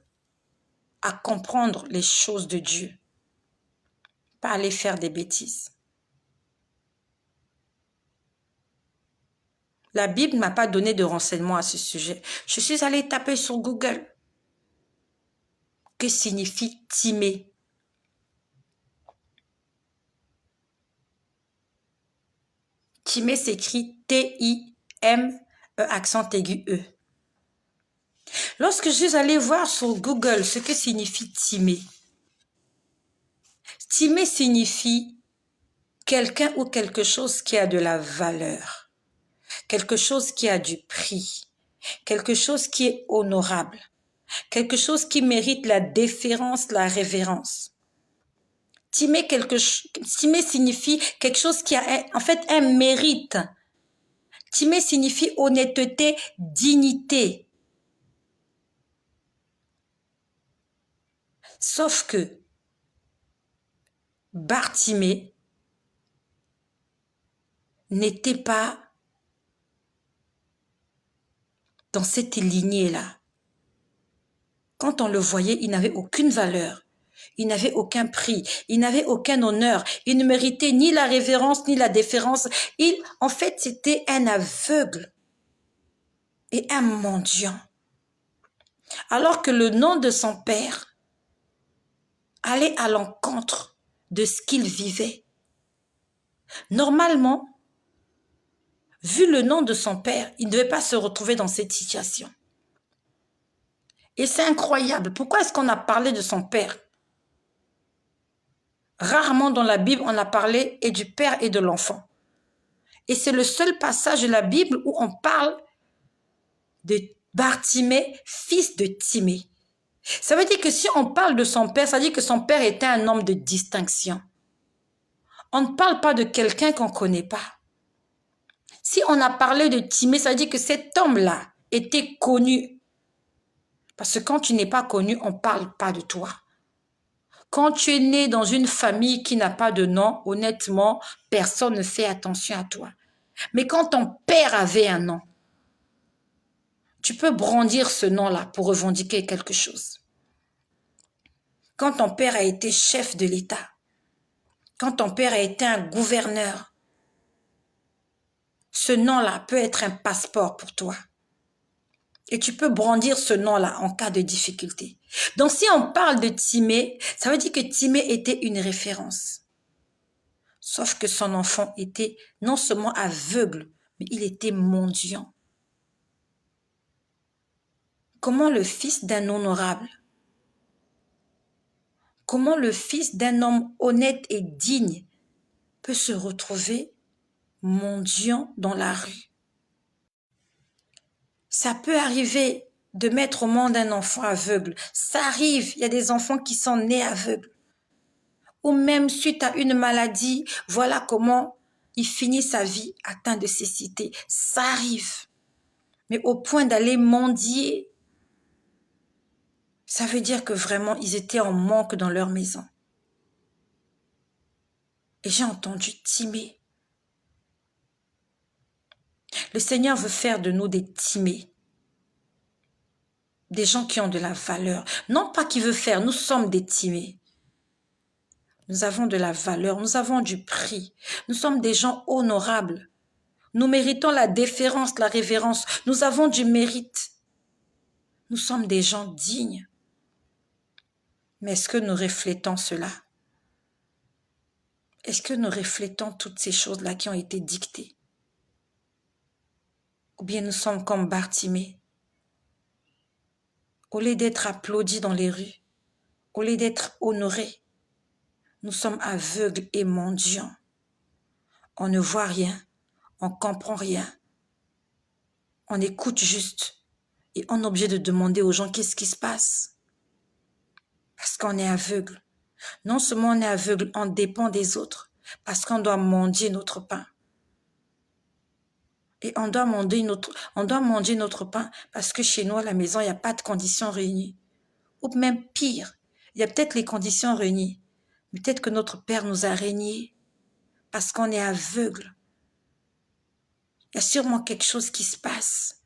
à comprendre les choses de Dieu. Pas aller faire des bêtises. La Bible ne m'a pas donné de renseignements à ce sujet. Je suis allée taper sur Google. Que signifie Timée? Timée s'écrit T-I-M-E accent aigu E. Lorsque je suis allée voir sur Google ce que signifie Timée, Timée signifie quelqu'un ou quelque chose qui a de la valeur, quelque chose qui a du prix, quelque chose qui est honorable, quelque chose qui mérite la déférence, la révérence. Timée signifie quelque chose qui a en fait un mérite. Timée signifie honnêteté, dignité. Sauf que Bartimée n'était pas dans cette lignée-là. Quand on le voyait, il n'avait aucune valeur. Il n'avait aucun prix. Il n'avait aucun honneur. Il ne méritait ni la révérence, ni la déférence. En fait, c'était un aveugle. et un mendiant. Alors que le nom de son père allait à l'encontre de ce qu'il vivait. Normalement, vu le nom de son père, il ne devait pas se retrouver dans cette situation. Et c'est incroyable. Pourquoi est-ce qu'on a parlé de son père? Rarement dans la Bible, on a parlé et du père et de l'enfant. Et c'est le seul passage de la Bible où on parle de Bartimée, fils de Timée. Ça veut dire que si on parle de son père, ça veut dire que son père était un homme de distinction. On ne parle pas de quelqu'un qu'on ne connaît pas. Si on a parlé de Timée, ça veut dire que cet homme-là était connu. Parce que quand tu n'es pas connu, on ne parle pas de toi. Quand tu es né dans une famille qui n'a pas de nom, honnêtement, personne ne fait attention à toi. Mais quand ton père avait un nom, tu peux brandir ce nom-là pour revendiquer quelque chose. Quand ton père a été chef de l'État, quand ton père a été un gouverneur, ce nom-là peut être un passeport pour toi. Et tu peux brandir ce nom-là en cas de difficulté. Donc si on parle de Timée, ça veut dire que Timée était une référence. Sauf que son enfant était non seulement aveugle, mais il était mendiant. Comment le fils d'un honorable, comment le fils d'un homme honnête et digne peut se retrouver mendiant dans la rue? Ça peut arriver de mettre au monde un enfant aveugle. Ça arrive, il y a des enfants qui sont nés aveugles. Ou même suite à une maladie, voilà comment il finit sa vie atteint de cécité. Ça arrive. Mais au point d'aller mendier, ça veut dire que vraiment, ils étaient en manque dans leur maison. Et j'ai entendu Timée. Le Seigneur veut faire de nous des Timées. Des gens qui ont de la valeur. Non pas qu'il veut faire, nous sommes des Timées. Nous avons de la valeur, nous avons du prix. Nous sommes des gens honorables. Nous méritons la déférence, la révérence. Nous avons du mérite. Nous sommes des gens dignes. Mais est-ce que nous reflétons cela? Est-ce que nous reflétons toutes ces choses-là qui ont été dictées? Ou bien nous sommes comme Bartimée? Au lieu d'être applaudis dans les rues, au lieu d'être honorés, nous sommes aveugles et mendiants. On ne voit rien, on ne comprend rien. On écoute juste et on est obligé de demander aux gens qu'est-ce qui se passe. Parce qu'on est aveugle. Non seulement on est aveugle, on dépend des autres parce qu'on doit mendier notre pain. Et on doit manger notre pain parce que chez nous, à la maison, il n'y a pas de conditions réunies. Ou même pire, il y a peut-être les conditions réunies. Mais peut-être que notre Père nous a régnés parce qu'on est aveugle. Il y a sûrement quelque chose qui se passe.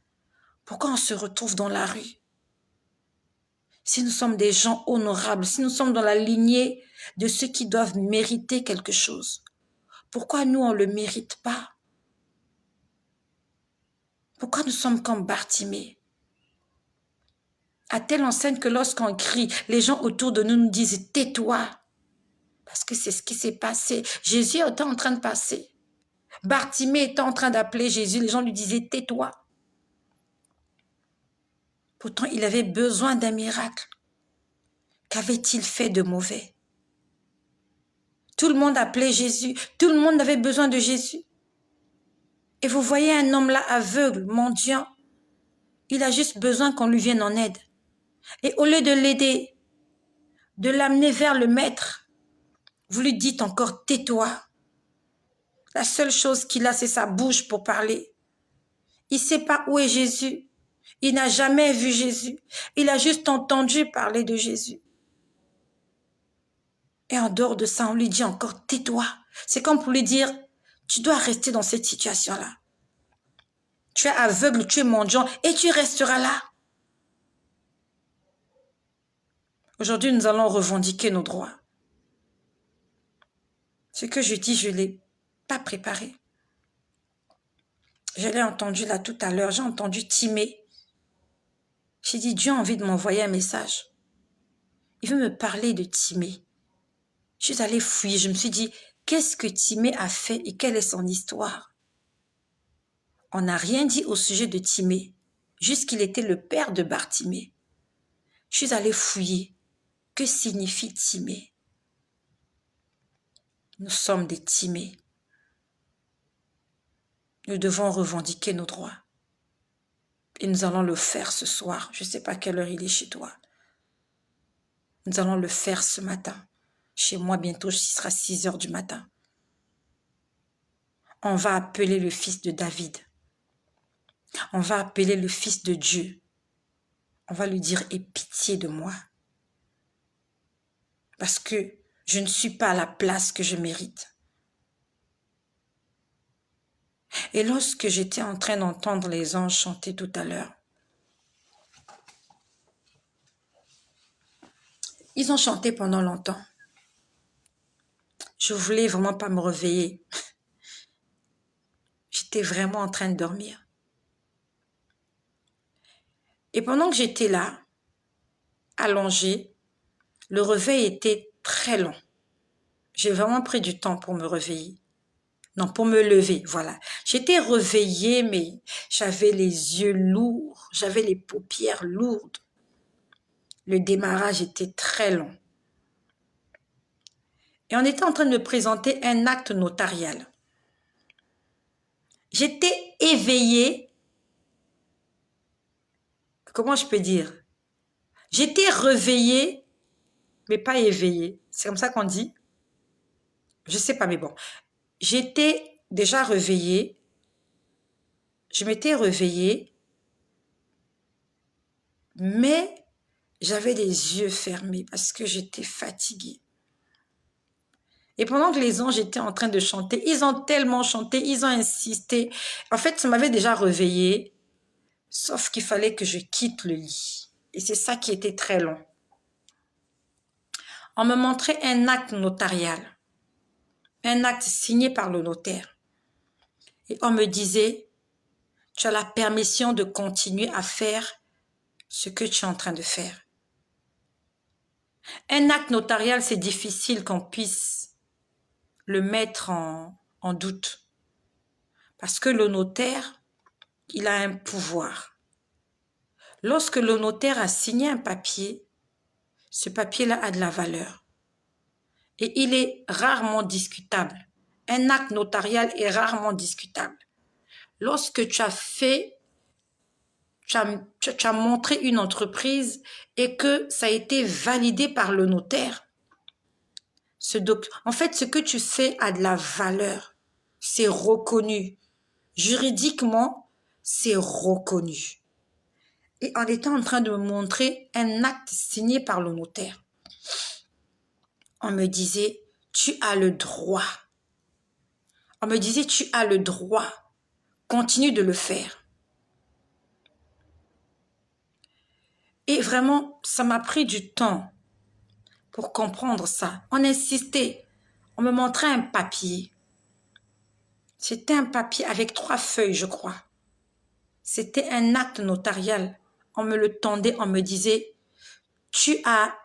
Pourquoi on se retrouve dans la rue? Si nous sommes des gens honorables, si nous sommes dans la lignée de ceux qui doivent mériter quelque chose, pourquoi nous, on ne le mérite pas? Pourquoi nous sommes comme Bartimée? À telle enseigne que lorsqu'on crie, les gens autour de nous nous disent « tais-toi ». Parce que c'est ce qui s'est passé. Jésus était en train de passer. Bartimée était en train d'appeler Jésus. Les gens lui disaient « tais-toi ». Pourtant, il avait besoin d'un miracle. Qu'avait-il fait de mauvais? Tout le monde appelait Jésus. Tout le monde avait besoin de Jésus. Et vous voyez un homme là aveugle, mendiant. Il a juste besoin qu'on lui vienne en aide. Et au lieu de l'aider, de l'amener vers le maître, vous lui dites encore « tais-toi ». La seule chose qu'il a, c'est sa bouche pour parler. Il ne sait pas où est Jésus. Il n'a jamais vu Jésus. Il a juste entendu parler de Jésus. Et en dehors de ça, on lui dit encore « tais-toi ». C'est comme pour lui dire « tu dois rester dans cette situation-là. Tu es aveugle, tu es mendiant et tu resteras là. » Aujourd'hui, nous allons revendiquer nos droits. Ce que je dis, je ne l'ai pas préparé. Je l'ai entendu là tout à l'heure, j'ai entendu Timée. J'ai dit, Dieu a envie de m'envoyer un message. Il veut me parler de Timée. Je suis allée fouiller, je me suis dit, qu'est-ce que Timée a fait et quelle est son histoire? On n'a rien dit au sujet de Timée, juste qu'il était le père de Bartimée. Je suis allée fouiller. Que signifie Timée? Nous sommes des Timées. Nous devons revendiquer nos droits. Et nous allons le faire ce soir. Je ne sais pas quelle heure il est chez toi. Nous allons le faire ce matin. Chez moi, bientôt, ce sera 6 heures du matin. On va appeler le fils de David. On va appeler le fils de Dieu. On va lui dire, aie pitié de moi. Parce que je ne suis pas à la place que je mérite. Et lorsque j'étais en train d'entendre les anges chanter tout à l'heure, ils ont chanté pendant longtemps. Je voulais vraiment pas me réveiller. J'étais vraiment en train de dormir. Et pendant que j'étais là, allongée, le réveil était très long. J'ai vraiment pris du temps pour me réveiller. Non, pour me lever, voilà. J'étais réveillée, mais j'avais les yeux lourds, j'avais les paupières lourdes. Le démarrage était très long. Et on était en train de me présenter un acte notarial. J'étais éveillée. Comment je peux dire? J'étais réveillée, mais pas éveillée. C'est comme ça qu'on dit? Je sais pas, mais bon. J'étais déjà réveillée. Je m'étais réveillée, mais j'avais les yeux fermés parce que j'étais fatiguée. Et pendant que les anges étaient en train de chanter, ils ont tellement chanté, ils ont insisté. En fait, ça m'avait déjà réveillée, sauf qu'il fallait que je quitte le lit. Et c'est ça qui était très long. On me montrait un acte notarial, un acte signé par le notaire. Et on me disait, tu as la permission de continuer à faire ce que tu es en train de faire. Un acte notarial, c'est difficile qu'on puisse le mettre en doute. Parce que le notaire, il a un pouvoir. Lorsque le notaire a signé un papier, ce papier-là a de la valeur. Et il est rarement discutable. Un acte notarial est rarement discutable. Lorsque tu as fait, tu as montré une entreprise et que ça a été validé par le notaire, en fait, ce que tu fais a de la valeur. C'est reconnu. Juridiquement, c'est reconnu. Et on était en train de me montrer un acte signé par le notaire. On me disait, tu as le droit. On me disait, tu as le droit. Continue de le faire. Et vraiment, ça m'a pris du temps pour comprendre ça. On insistait. On me montrait un papier. C'était un papier avec 3 feuilles, je crois. C'était un acte notarial. On me le tendait, on me disait, tu as,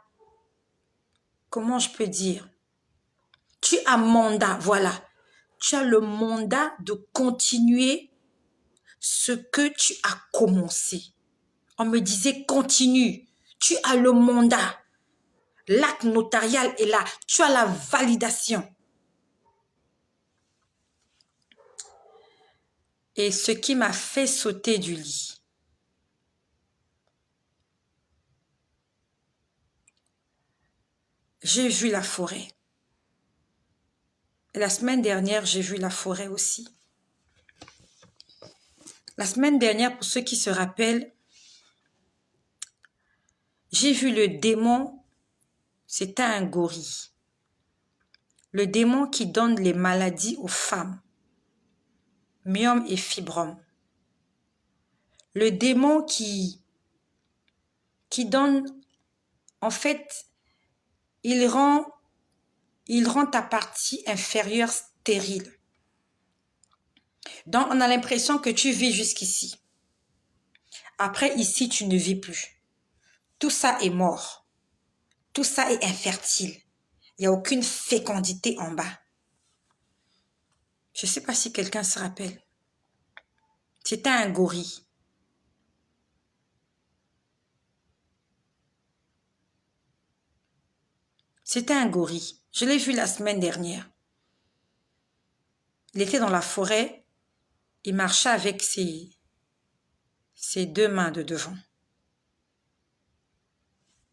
comment je peux dire? Tu as mandat, voilà. Tu as le mandat de continuer ce que tu as commencé. On me disait, continue. Tu as le mandat. L'acte notarial est là. Tu as la validation. Et ce qui m'a fait sauter du lit, j'ai vu la forêt. Et la semaine dernière, j'ai vu la forêt aussi. La semaine dernière, pour ceux qui se rappellent, j'ai vu le démon, c'était un gorille. Le démon qui donne les maladies aux femmes, myome et fibrome. Le démon qui donne, en fait, il rend ta partie inférieure stérile. Donc, on a l'impression que tu vis jusqu'ici. Après, ici, tu ne vis plus. Tout ça est mort. Tout ça est infertile. Il n'y a aucune fécondité en bas. Je ne sais pas si quelqu'un se rappelle. C'était un gorille. C'était un gorille. Je l'ai vu la semaine dernière. Il était dans la forêt. Il marchait avec ses deux mains de devant.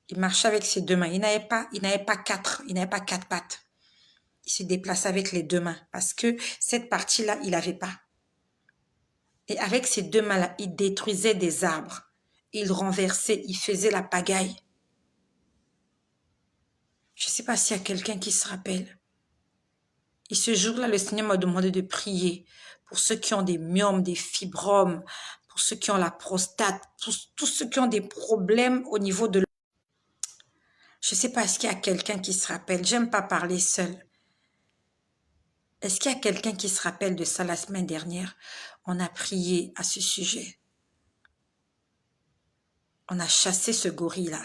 Il marchait avec ses deux mains. Il n'avait pas quatre pattes. Il se déplaçait avec les deux mains parce que cette partie-là, il n'avait pas. Et avec ses deux mains-là, il détruisait des arbres. Il renversait, il faisait la pagaille. Je ne sais pas s'il y a quelqu'un qui se rappelle. Et ce jour-là, le Seigneur m'a demandé de prier pour ceux qui ont des myomes, des fibromes, pour ceux qui ont la prostate, pour tous ceux qui ont des problèmes au niveau de... Je ne sais pas, est-ce qu'il y a quelqu'un qui se rappelle? J'aime pas parler seul. Est-ce qu'il y a quelqu'un qui se rappelle de ça la semaine dernière? On a prié à ce sujet. On a chassé ce gorille-là.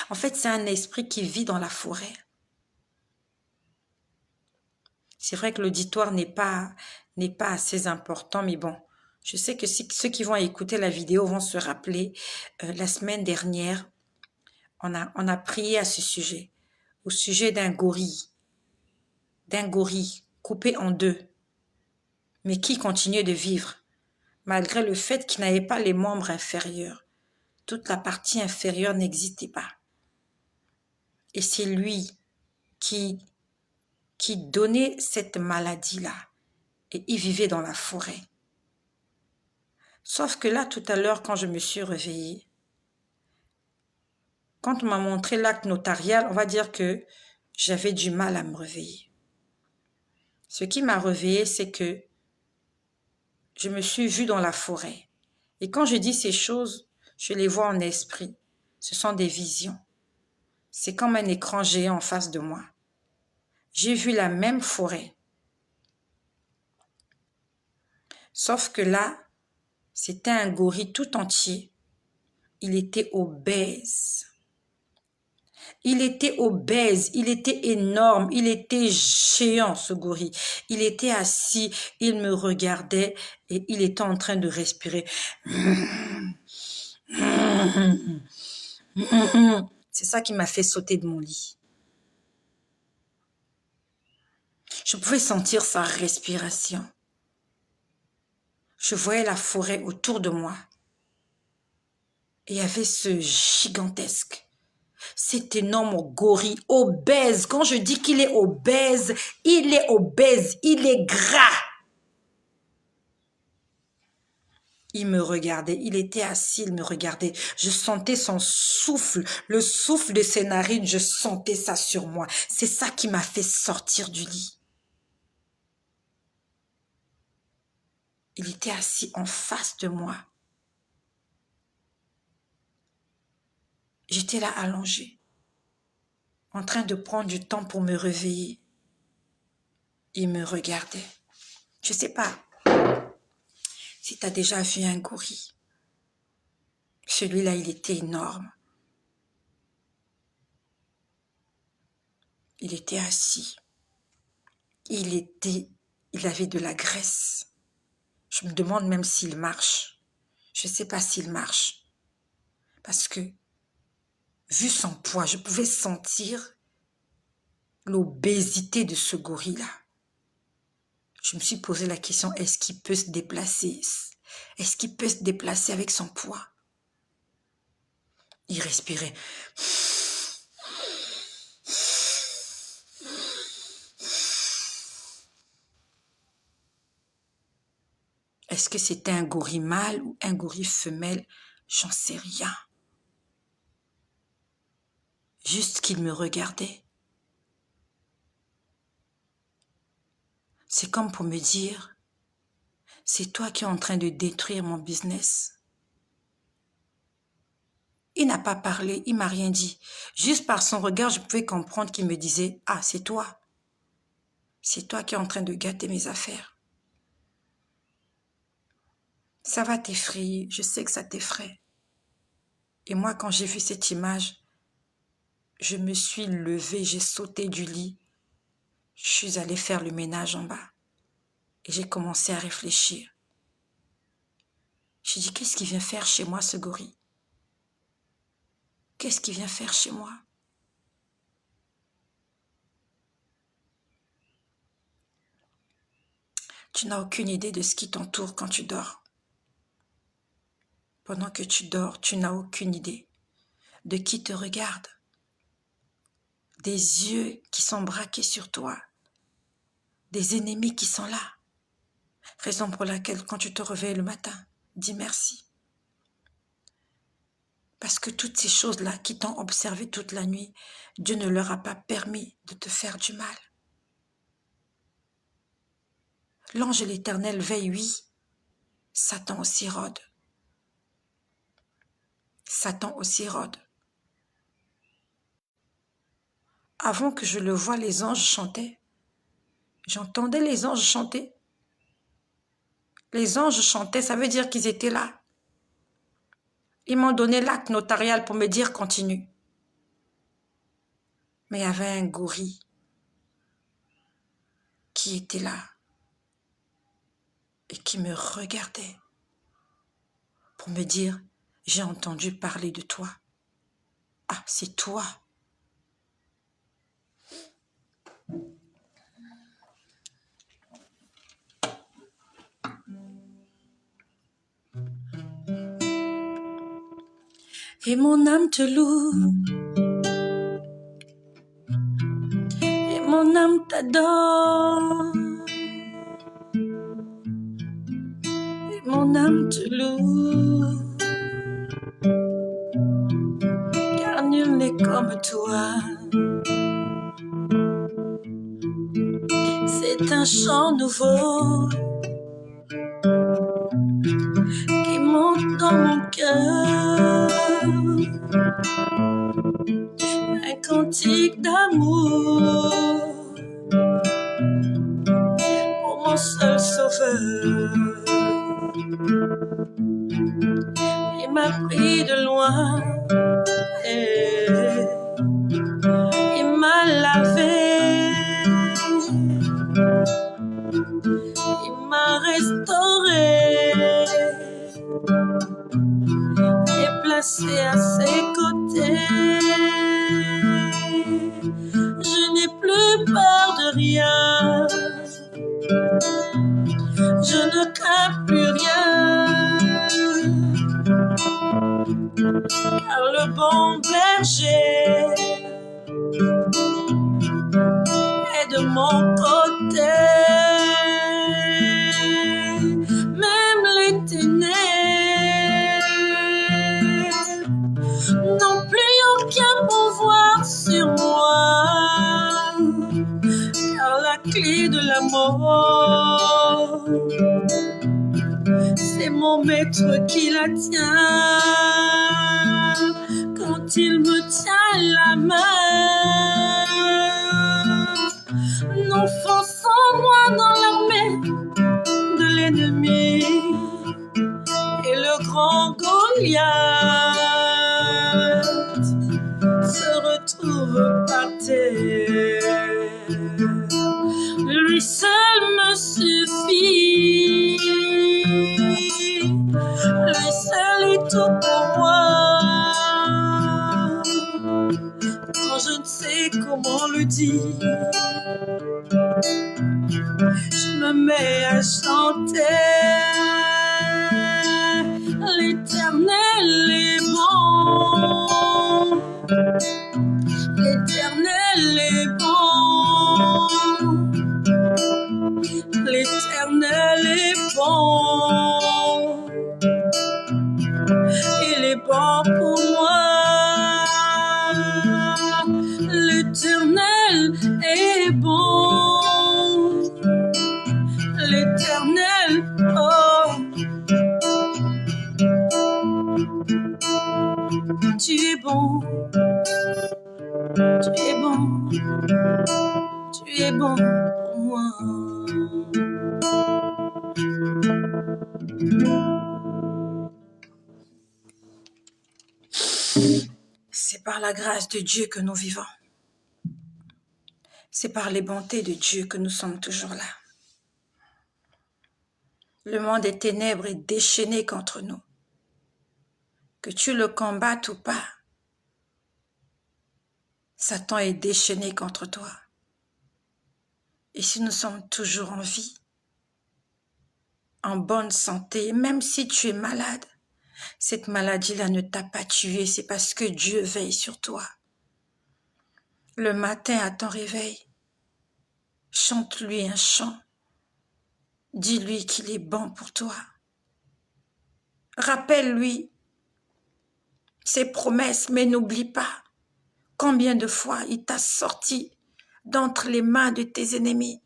En fait, c'est un esprit qui vit dans la forêt. C'est vrai que l'auditoire n'est pas assez important, mais bon, je sais que ceux qui vont écouter la vidéo vont se rappeler. La semaine dernière, on a prié à ce sujet, au sujet d'un gorille coupé en deux, mais qui continuait de vivre, malgré le fait qu'il n'avait pas les membres inférieurs. Toute la partie inférieure n'existait pas. Et c'est lui qui donnait cette maladie-là. Et il vivait dans la forêt. Sauf que là, tout à l'heure, quand je me suis réveillée, quand on m'a montré l'acte notarial, on va dire que j'avais du mal à me réveiller. Ce qui m'a réveillée, c'est que je me suis vue dans la forêt. Et quand je dis ces choses, je les vois en esprit. Ce sont des visions. C'est comme un écran géant en face de moi. J'ai vu la même forêt. Sauf que là, c'était un gorille tout entier. Il était obèse. Il était obèse, il était énorme, il était géant, ce gorille. Il était assis, il me regardait et il était en train de respirer. C'est ça qui m'a fait sauter de mon lit. Je pouvais sentir sa respiration. Je voyais la forêt autour de moi. Et il y avait ce gigantesque, cet énorme gorille obèse. Quand je dis qu'il est obèse, il est gras. Il me regardait, il était assis, il me regardait. Je sentais son souffle, le souffle de ses narines, je sentais ça sur moi. C'est ça qui m'a fait sortir du lit. Il était assis en face de moi. J'étais là allongée, en train de prendre du temps pour me réveiller. Il me regardait. Je ne sais pas si tu as déjà vu un gorille. Celui-là, il était énorme. Il était assis. Il avait de la graisse. Je me demande même s'il marche. Je ne sais pas s'il marche. Parce que, vu son poids, je pouvais sentir l'obésité de ce gorille-là. Je me suis posé la question, est-ce qu'il peut se déplacer? Est-ce qu'il peut se déplacer avec son poids? Il respirait. Est-ce que c'était un gorille mâle ou un gorille femelle? J'en sais rien. Juste qu'il me regardait. C'est comme pour me dire, c'est toi qui es en train de détruire mon business. Il n'a pas parlé, il m'a rien dit. Juste par son regard, je pouvais comprendre qu'il me disait, ah, c'est toi. C'est toi qui es en train de gâter mes affaires. Ça va t'effrayer, je sais que ça t'effraie. Et moi, quand j'ai vu cette image, je me suis levée, j'ai sauté du lit. Je suis allée faire le ménage en bas. Et j'ai commencé à réfléchir. J'ai dit, qu'est-ce qu'il vient faire chez moi, ce gorille? Qu'est-ce qu'il vient faire chez moi? Tu n'as aucune idée de ce qui t'entoure quand tu dors. Pendant que tu dors, tu n'as aucune idée de qui te regarde. Des yeux qui sont braqués sur toi. Des ennemis qui sont là. Raison pour laquelle, quand tu te réveilles le matin, dis merci. Parce que toutes ces choses-là qui t'ont observé toute la nuit, Dieu ne leur a pas permis de te faire du mal. L'ange de l'Éternel veille, oui. Satan aussi rôde. Satan aussi rôde. Avant que je le voie, les anges chantaient. J'entendais les anges chanter. Les anges chantaient, ça veut dire qu'ils étaient là. Ils m'ont donné l'acte notarial pour me dire continue. Mais il y avait un gorille qui était là et qui me regardait pour me dire, j'ai entendu parler de toi. Ah, c'est toi. Et mon âme te loue, et mon âme t'adore, et mon âme te loue, car nul n'est comme toi. C'est un chant nouveau qui monte dans mon cœur, un cantique d'amour pour mon seul sauveur. Il m'a pris de loin et il m'a lavé, il m'a restauré et placé à ses côtés. Je n'ai plus peur de rien, je ne crains plus rien, car le bon berger est de mon côté. Même les ténèbres n'ont plus aucun pouvoir sur moi, car la clé de la mort, c'est mon maître qui la tient. Quand il me tient la main, n'enfonçons-moi dans l'armée de l'ennemi. Et le grand Goliath se retrouve par terre. Lui seul me suffit, lui seul est tout pour moi. Quand je ne sais comment le dire, je me mets à chanter. L'Éternel est bon, l'Éternel est bon, l'Éternel est bon, il est bon pour moi. L'Éternel est bon, l'Éternel, oh, tu es bon, tu es bon, tu es bon pour moi. par la grâce de Dieu que nous vivons. C'est par les bontés de Dieu que nous sommes toujours là. Le monde des ténèbres est déchaîné contre nous. Que tu le combattes ou pas, Satan est déchaîné contre toi. Et si nous sommes toujours en vie, en bonne santé, même si tu es malade, cette maladie-là ne t'a pas tué, c'est parce que Dieu veille sur toi. Le matin à ton réveil, chante-lui un chant. Dis-lui qu'il est bon pour toi. Rappelle-lui ses promesses, mais n'oublie pas combien de fois il t'a sorti d'entre les mains de tes ennemis.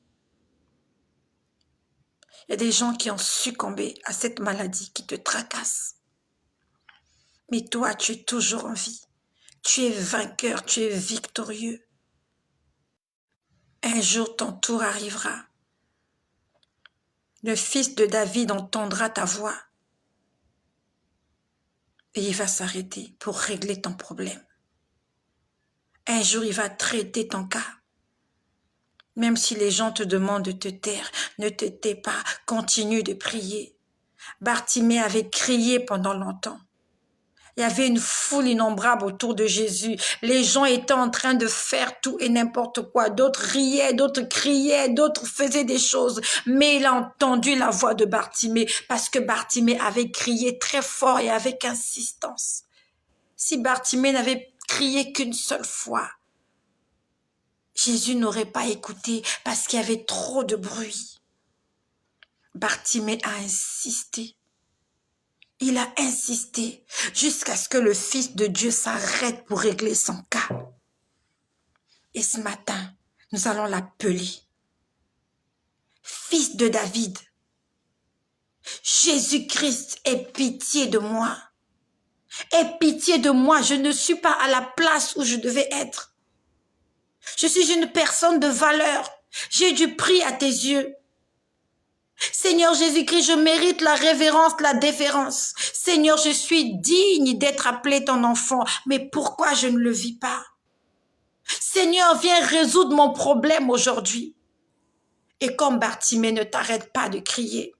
Il y a des gens qui ont succombé à cette maladie qui te tracasse. Mais toi, tu es toujours en vie. Tu es vainqueur, tu es victorieux. Un jour, ton tour arrivera. Le fils de David entendra ta voix. Et il va s'arrêter pour régler ton problème. Un jour, il va traiter ton cas. Même si les gens te demandent de te taire, ne te tais pas, continue de prier. Bartimée avait crié pendant longtemps. Il y avait une foule innombrable autour de Jésus. Les gens étaient en train de faire tout et n'importe quoi. D'autres riaient, d'autres criaient, d'autres faisaient des choses. Mais il a entendu la voix de Bartimée parce que Bartimée avait crié très fort et avec insistance. Si Bartimée n'avait crié qu'une seule fois, Jésus n'aurait pas écouté parce qu'il y avait trop de bruit. Bartimée a insisté. Il a insisté jusqu'à ce que le Fils de Dieu s'arrête pour régler son cas. Et ce matin, nous allons l'appeler. Fils de David, Jésus-Christ, aie pitié de moi. Aie pitié de moi, je ne suis pas à la place où je devais être. Je suis une personne de valeur. J'ai du prix à tes yeux. Seigneur Jésus-Christ, je mérite la révérence, la déférence. Seigneur, je suis digne d'être appelé ton enfant, mais pourquoi je ne le vis pas? Seigneur, viens résoudre mon problème aujourd'hui. Et comme Bartimée, ne t'arrête pas de crier.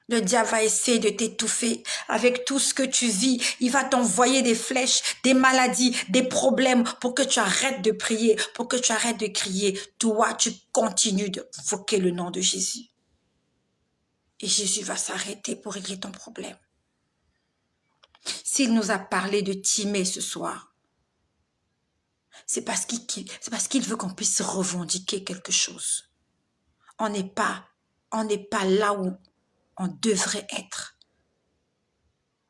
Le diable va essayer de t'étouffer avec tout ce que tu vis. Il va t'envoyer des flèches, des maladies, des problèmes pour que tu arrêtes de prier, pour que tu arrêtes de crier. Toi, tu continues de invoquer le nom de Jésus. Et Jésus va s'arrêter pour régler ton problème. S'il nous a parlé de Timée ce soir, c'est parce qu'il veut qu'on puisse revendiquer quelque chose. On n'est pas là où on devrait être.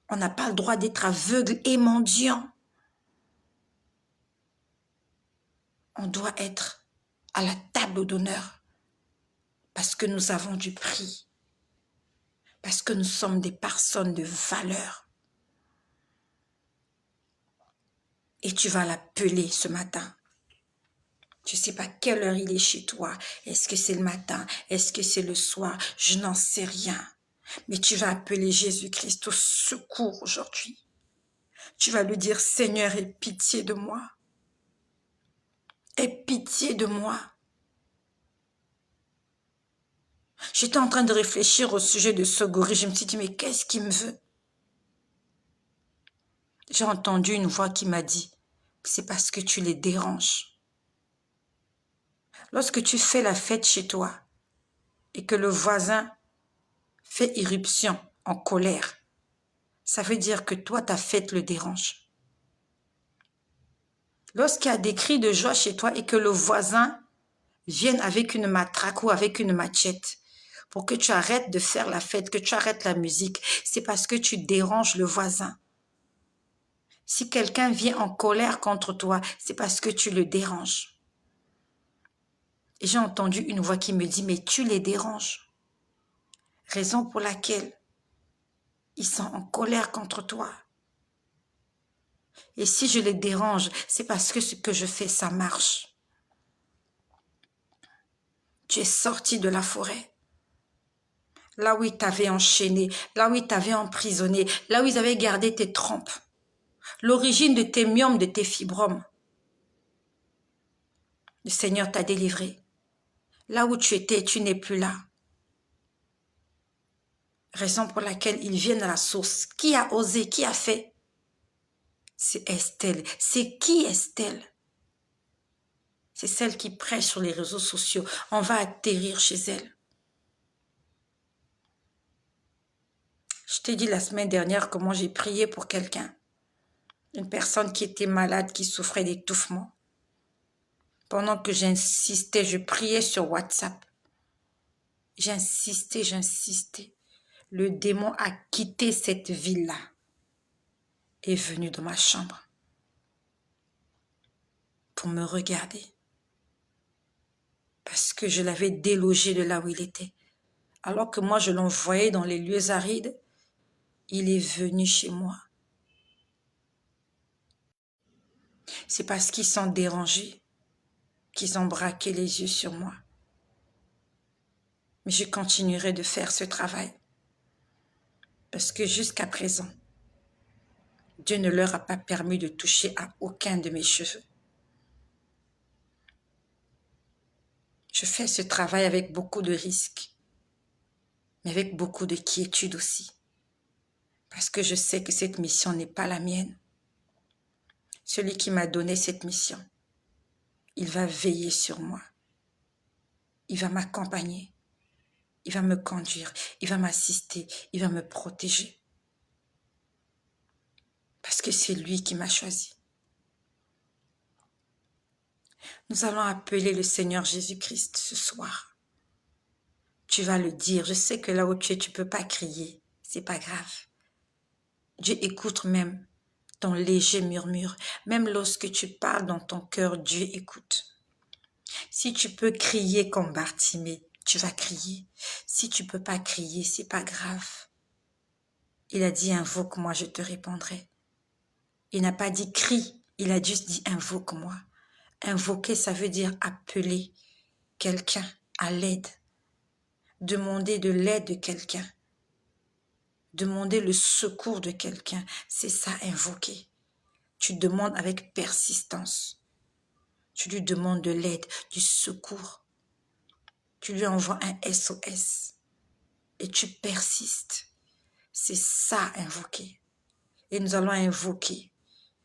On n'a pas le droit d'être aveugle et mendiant. On doit être à la table d'honneur parce que nous avons du prix, parce que nous sommes des personnes de valeur. Et tu vas l'appeler ce matin. Je ne sais pas quelle heure il est chez toi. Est-ce que c'est le matin? Est-ce que c'est le soir? Je n'en sais rien. Mais tu vas appeler Jésus-Christ au secours aujourd'hui. Tu vas lui dire, Seigneur, aie pitié de moi. Aie pitié de moi. J'étais en train de réfléchir au sujet de Sogori. Je me suis dit, mais qu'est-ce qu'il me veut? J'ai entendu une voix qui m'a dit, c'est parce que tu les déranges. Lorsque tu fais la fête chez toi et que le voisin fait irruption en colère, ça veut dire que toi, ta fête le dérange. Lorsqu'il y a des cris de joie chez toi et que le voisin vienne avec une matraque ou avec une machette pour que tu arrêtes de faire la fête, que tu arrêtes la musique, c'est parce que tu déranges le voisin. Si quelqu'un vient en colère contre toi, c'est parce que tu le déranges. Et j'ai entendu une voix qui me dit, mais tu les déranges. Raison pour laquelle ils sont en colère contre toi. Et si je les dérange, c'est parce que ce que je fais, ça marche. Tu es sorti de la forêt. Là où ils t'avaient enchaîné, là où ils t'avaient emprisonné, là où ils avaient gardé tes trompes. l'origine de tes myomes, de tes fibromes. Le Seigneur t'a délivré. Là où tu étais, tu n'es plus là. Raison pour laquelle ils viennent à la source. Qui a osé? Qui a fait? C'est Estelle. C'est qui Estelle? C'est celle qui prêche sur les réseaux sociaux. On va atterrir chez elle. Je t'ai dit la semaine dernière comment j'ai prié pour quelqu'un. Une personne qui était malade, qui souffrait d'étouffement. Pendant que j'insistais, je priais sur WhatsApp. J'insistais. Le démon a quitté cette ville-là. Est venu dans ma chambre. Pour me regarder. Parce que je l'avais délogé de là où il était. Alors que moi, je l'envoyais dans les lieux arides, il est venu chez moi. C'est parce qu'ils sont dérangés qu'ils ont braqué les yeux sur moi. Mais je continuerai de faire ce travail. Parce que jusqu'à présent, Dieu ne leur a pas permis de toucher à aucun de mes cheveux. Je fais ce travail avec beaucoup de risques, mais avec beaucoup de quiétude aussi. Parce que je sais que cette mission n'est pas la mienne. Celui qui m'a donné cette mission, il va veiller sur moi. Il va m'accompagner. Il va me conduire. Il va m'assister. Il va me protéger. Parce que c'est lui qui m'a choisi. Nous allons appeler le Seigneur Jésus-Christ ce soir. Tu vas le dire. Je sais que là où tu es, tu ne peux pas crier. C'est pas grave. Dieu écoute même ton léger murmure. Même lorsque tu parles dans ton cœur, Dieu écoute. Si tu peux crier comme Bartimée, tu vas crier. Si tu peux pas crier, c'est pas grave. Il a dit invoque-moi, je te répondrai. Il n'a pas dit crie, il a juste dit invoque-moi. Invoquer, ça veut dire appeler quelqu'un à l'aide. Demander de l'aide de quelqu'un. Demander le secours de quelqu'un. C'est ça, invoquer. Tu demandes avec persistance. Tu lui demandes de l'aide, du secours. Tu lui envoies un SOS. Et tu persistes. C'est ça, invoquer. Et nous allons invoquer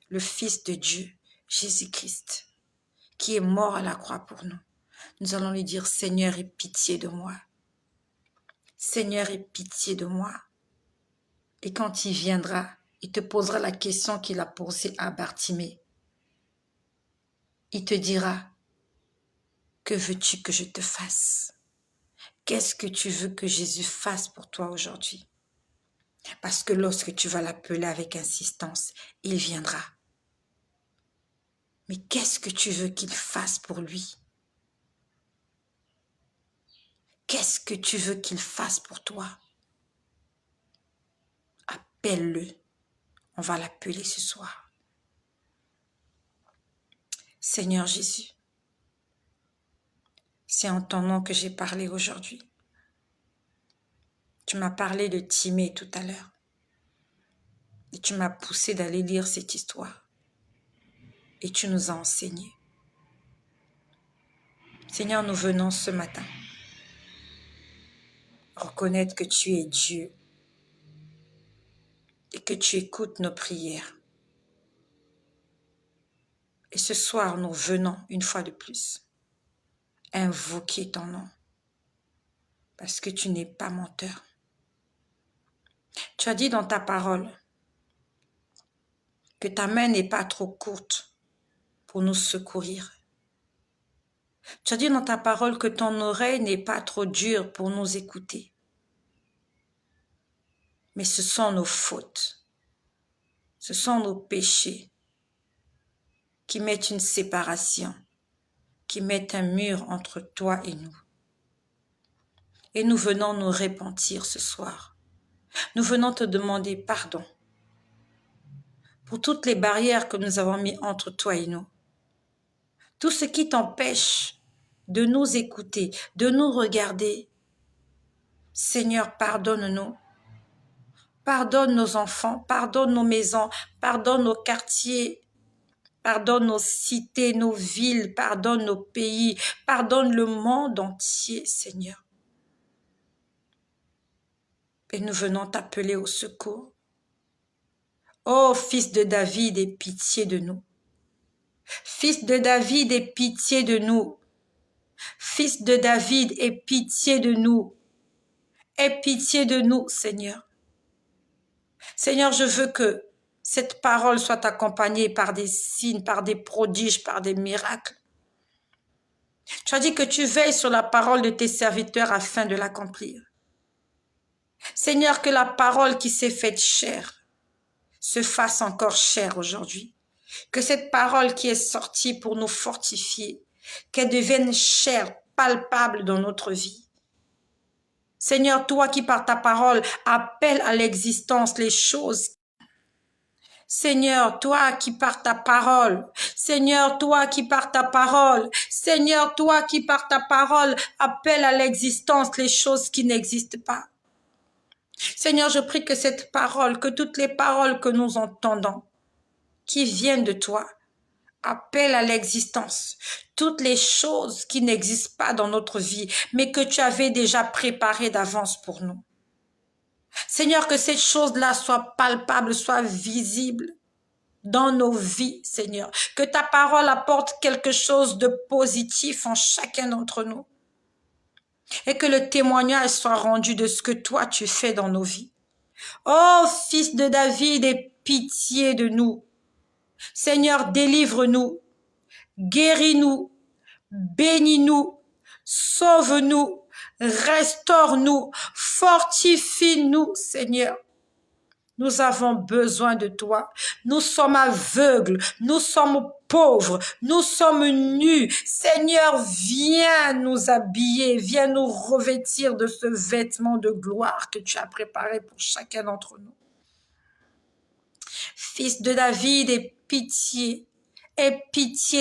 le Fils de Dieu, Jésus-Christ, qui est mort à la croix pour nous. Nous allons lui dire, Seigneur, aie pitié de moi. Seigneur, aie pitié de moi. Et quand il viendra, il te posera la question qu'il a posée à Bartimée. Il te dira, que veux-tu que je te fasse? Qu'est-ce que tu veux que Jésus fasse pour toi aujourd'hui? Parce que lorsque tu vas l'appeler avec insistance, il viendra. Mais qu'est-ce que tu veux qu'il fasse pour lui? Qu'est-ce que tu veux qu'il fasse pour toi? Appelle-le. On va l'appeler ce soir. Seigneur Jésus, c'est en ton nom que j'ai parlé aujourd'hui. Tu m'as parlé de Timée tout à l'heure. Et tu m'as poussé d'aller lire cette histoire. Et tu nous as enseigné. Seigneur, nous venons ce matin reconnaître que tu es Dieu et que tu écoutes nos prières. Et ce soir, nous venons une fois de plus invoquer ton nom parce que tu n'es pas menteur. Tu as dit dans ta parole que ta main n'est pas trop courte pour nous secourir. Tu as dit dans ta parole que ton oreille n'est pas trop dure pour nous écouter. Mais ce sont nos fautes, ce sont nos péchés qui mettent une séparation, qui mettent un mur entre toi et nous. Et nous venons nous repentir ce soir. Nous venons te demander pardon pour toutes les barrières que nous avons mises entre toi et nous. Tout ce qui t'empêche de nous écouter, de nous regarder. Seigneur, pardonne-nous. Pardonne nos enfants, pardonne nos maisons, pardonne nos quartiers, pardonne nos cités, nos villes, pardonne nos pays, pardonne le monde entier, Seigneur. Et nous venons t'appeler au secours. Ô Fils de David, aie pitié de nous. Fils de David, aie pitié de nous. Fils de David, aie pitié de nous. Aie pitié de nous, Seigneur. Seigneur, je veux que cette parole soit accompagnée par des signes, par des prodiges, par des miracles. Tu as dit que tu veilles sur la parole de tes serviteurs afin de l'accomplir. Seigneur, que la parole qui s'est faite chair se fasse encore chair aujourd'hui. Que cette parole qui est sortie pour nous fortifier, qu'elle devienne chair, palpable dans notre vie. Seigneur, toi qui par ta parole appelles à l'existence les choses. Seigneur, toi qui par ta parole, Seigneur, toi qui par ta parole, Seigneur, toi qui par ta parole appelles à l'existence les choses qui n'existent pas. Seigneur, je prie que cette parole, que toutes les paroles que nous entendons, qui viennent de toi, appellent à l'existence toutes les choses qui n'existent pas dans notre vie, mais que tu avais déjà préparées d'avance pour nous. Seigneur, que ces choses-là soient palpables, soient visibles dans nos vies, Seigneur. Que ta parole apporte quelque chose de positif en chacun d'entre nous. Et que le témoignage soit rendu de ce que toi tu fais dans nos vies. Ô Fils de David, aie pitié de nous. Seigneur, délivre-nous, guéris-nous, bénis-nous, sauve-nous, restaure-nous, fortifie-nous, Seigneur. Nous avons besoin de toi. Nous sommes aveugles, nous sommes pauvres, nous sommes nus. Seigneur, viens nous habiller, viens nous revêtir de ce vêtement de gloire que tu as préparé pour chacun d'entre nous. Fils de David, aie pitié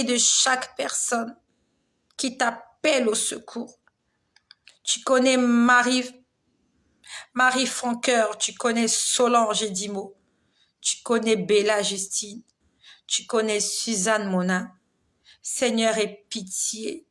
de chaque personne qui t'appelle au secours. Tu connais Marie Franqueur, tu connais Solange Edimo, tu connais Bella Justine, tu connais Suzanne Monin. Seigneur, aie pitié.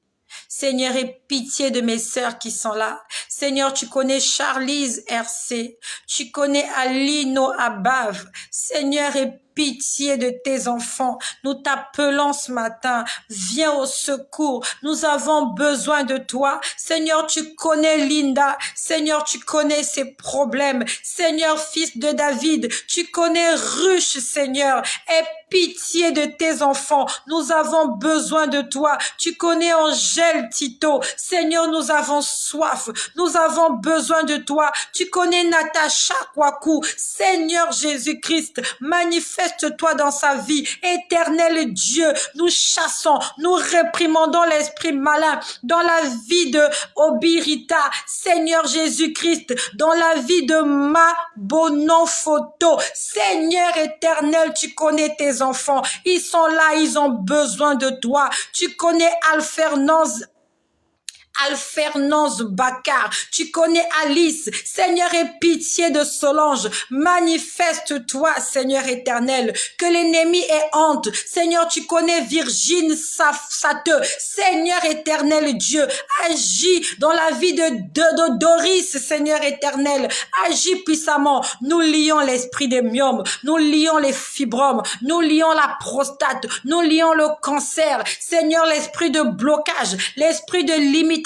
Seigneur, aie pitié de mes sœurs qui sont là. Seigneur, tu connais Charlize RC, tu connais Alino Abave. Seigneur, aie pitié de tes enfants. Nous t'appelons ce matin. Viens au secours. Nous avons besoin de toi. Seigneur, tu connais Linda. Seigneur, tu connais ses problèmes. Seigneur, Fils de David, tu connais Ruche, Seigneur. Aie pitié de tes enfants. Nous avons besoin de toi. Tu connais Angèle Tito. Seigneur, nous avons soif. Nous avons besoin de toi. Tu connais Natacha Kwaku. Seigneur Jésus-Christ, manifeste-toi dans sa vie. Éternel Dieu, nous chassons, nous réprimandons l'esprit malin dans la vie de Obirita. Seigneur Jésus-Christ, dans la vie de Mabonon Photo. Seigneur éternel, tu connais tes enfants. Ils sont là, ils ont besoin de toi. Tu connais Alfernance Bakar, tu connais Alice. Seigneur, aie pitié de Solange. Manifeste-toi, Seigneur éternel. Que l'ennemi ait honte. Seigneur, tu connais Virginie Sateux. Seigneur éternel Dieu, agis dans la vie de Doris, Seigneur éternel. Agis puissamment. Nous lions l'esprit des myomes. Nous lions les fibromes. Nous lions la prostate. Nous lions le cancer. Seigneur, l'esprit de blocage, l'esprit de limitation.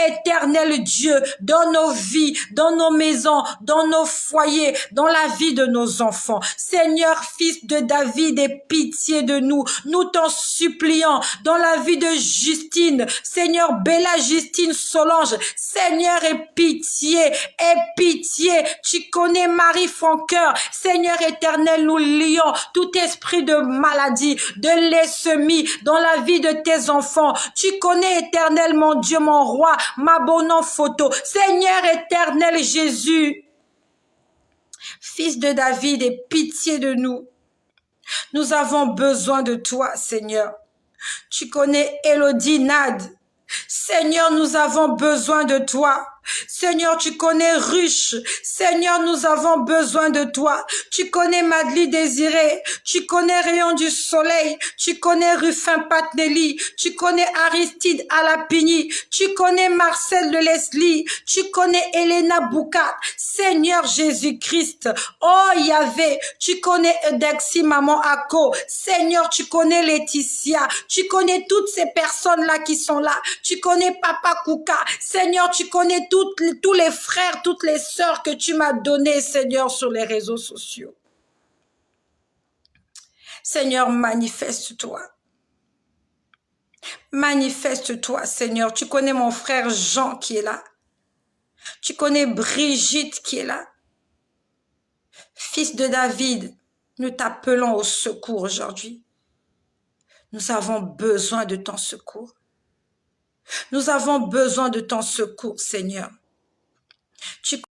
Éternel Dieu, dans nos vies, dans nos maisons, dans nos foyers, dans la vie de nos enfants. Seigneur, Fils de David, aie pitié de nous. Nous t'en supplions dans la vie de Justine. Seigneur, Bella Justine Solange. Seigneur, aie pitié, aie pitié. Tu connais Marie Franqueur. Seigneur éternel, nous lions tout esprit de maladie, de leucémie dans la vie de tes enfants. Tu connais éternel, mon Dieu, mon roi, Mabonon Photo. Seigneur éternel Jésus, Fils de David, aie pitié de nous. Nous avons besoin de toi, Seigneur. Tu connais Elodie Nad. Seigneur, nous avons besoin de toi. Seigneur, tu connais Ruche. Seigneur, nous avons besoin de toi. Tu connais Madly Désiré. Tu connais Rayon du Soleil. Tu connais Rufin Patnelli. Tu connais Aristide Alapigny. Tu connais Marcel de Leslie. Tu connais Elena Boukat. Seigneur Jésus-Christ. Oh Yahvé, tu connais Dexi Maman Ako. Seigneur, tu connais Laetitia. Tu connais toutes ces personnes-là qui sont là. Tu connais Papa Kouka. Seigneur, tu connais tous les frères, toutes les sœurs que tu m'as données, Seigneur, sur les réseaux sociaux. Seigneur, manifeste-toi. Manifeste-toi, Seigneur. Tu connais mon frère Jean qui est là. Tu connais Brigitte qui est là. Fils de David, nous t'appelons au secours aujourd'hui. Nous avons besoin de ton secours. Nous avons besoin de ton secours, Seigneur. Tu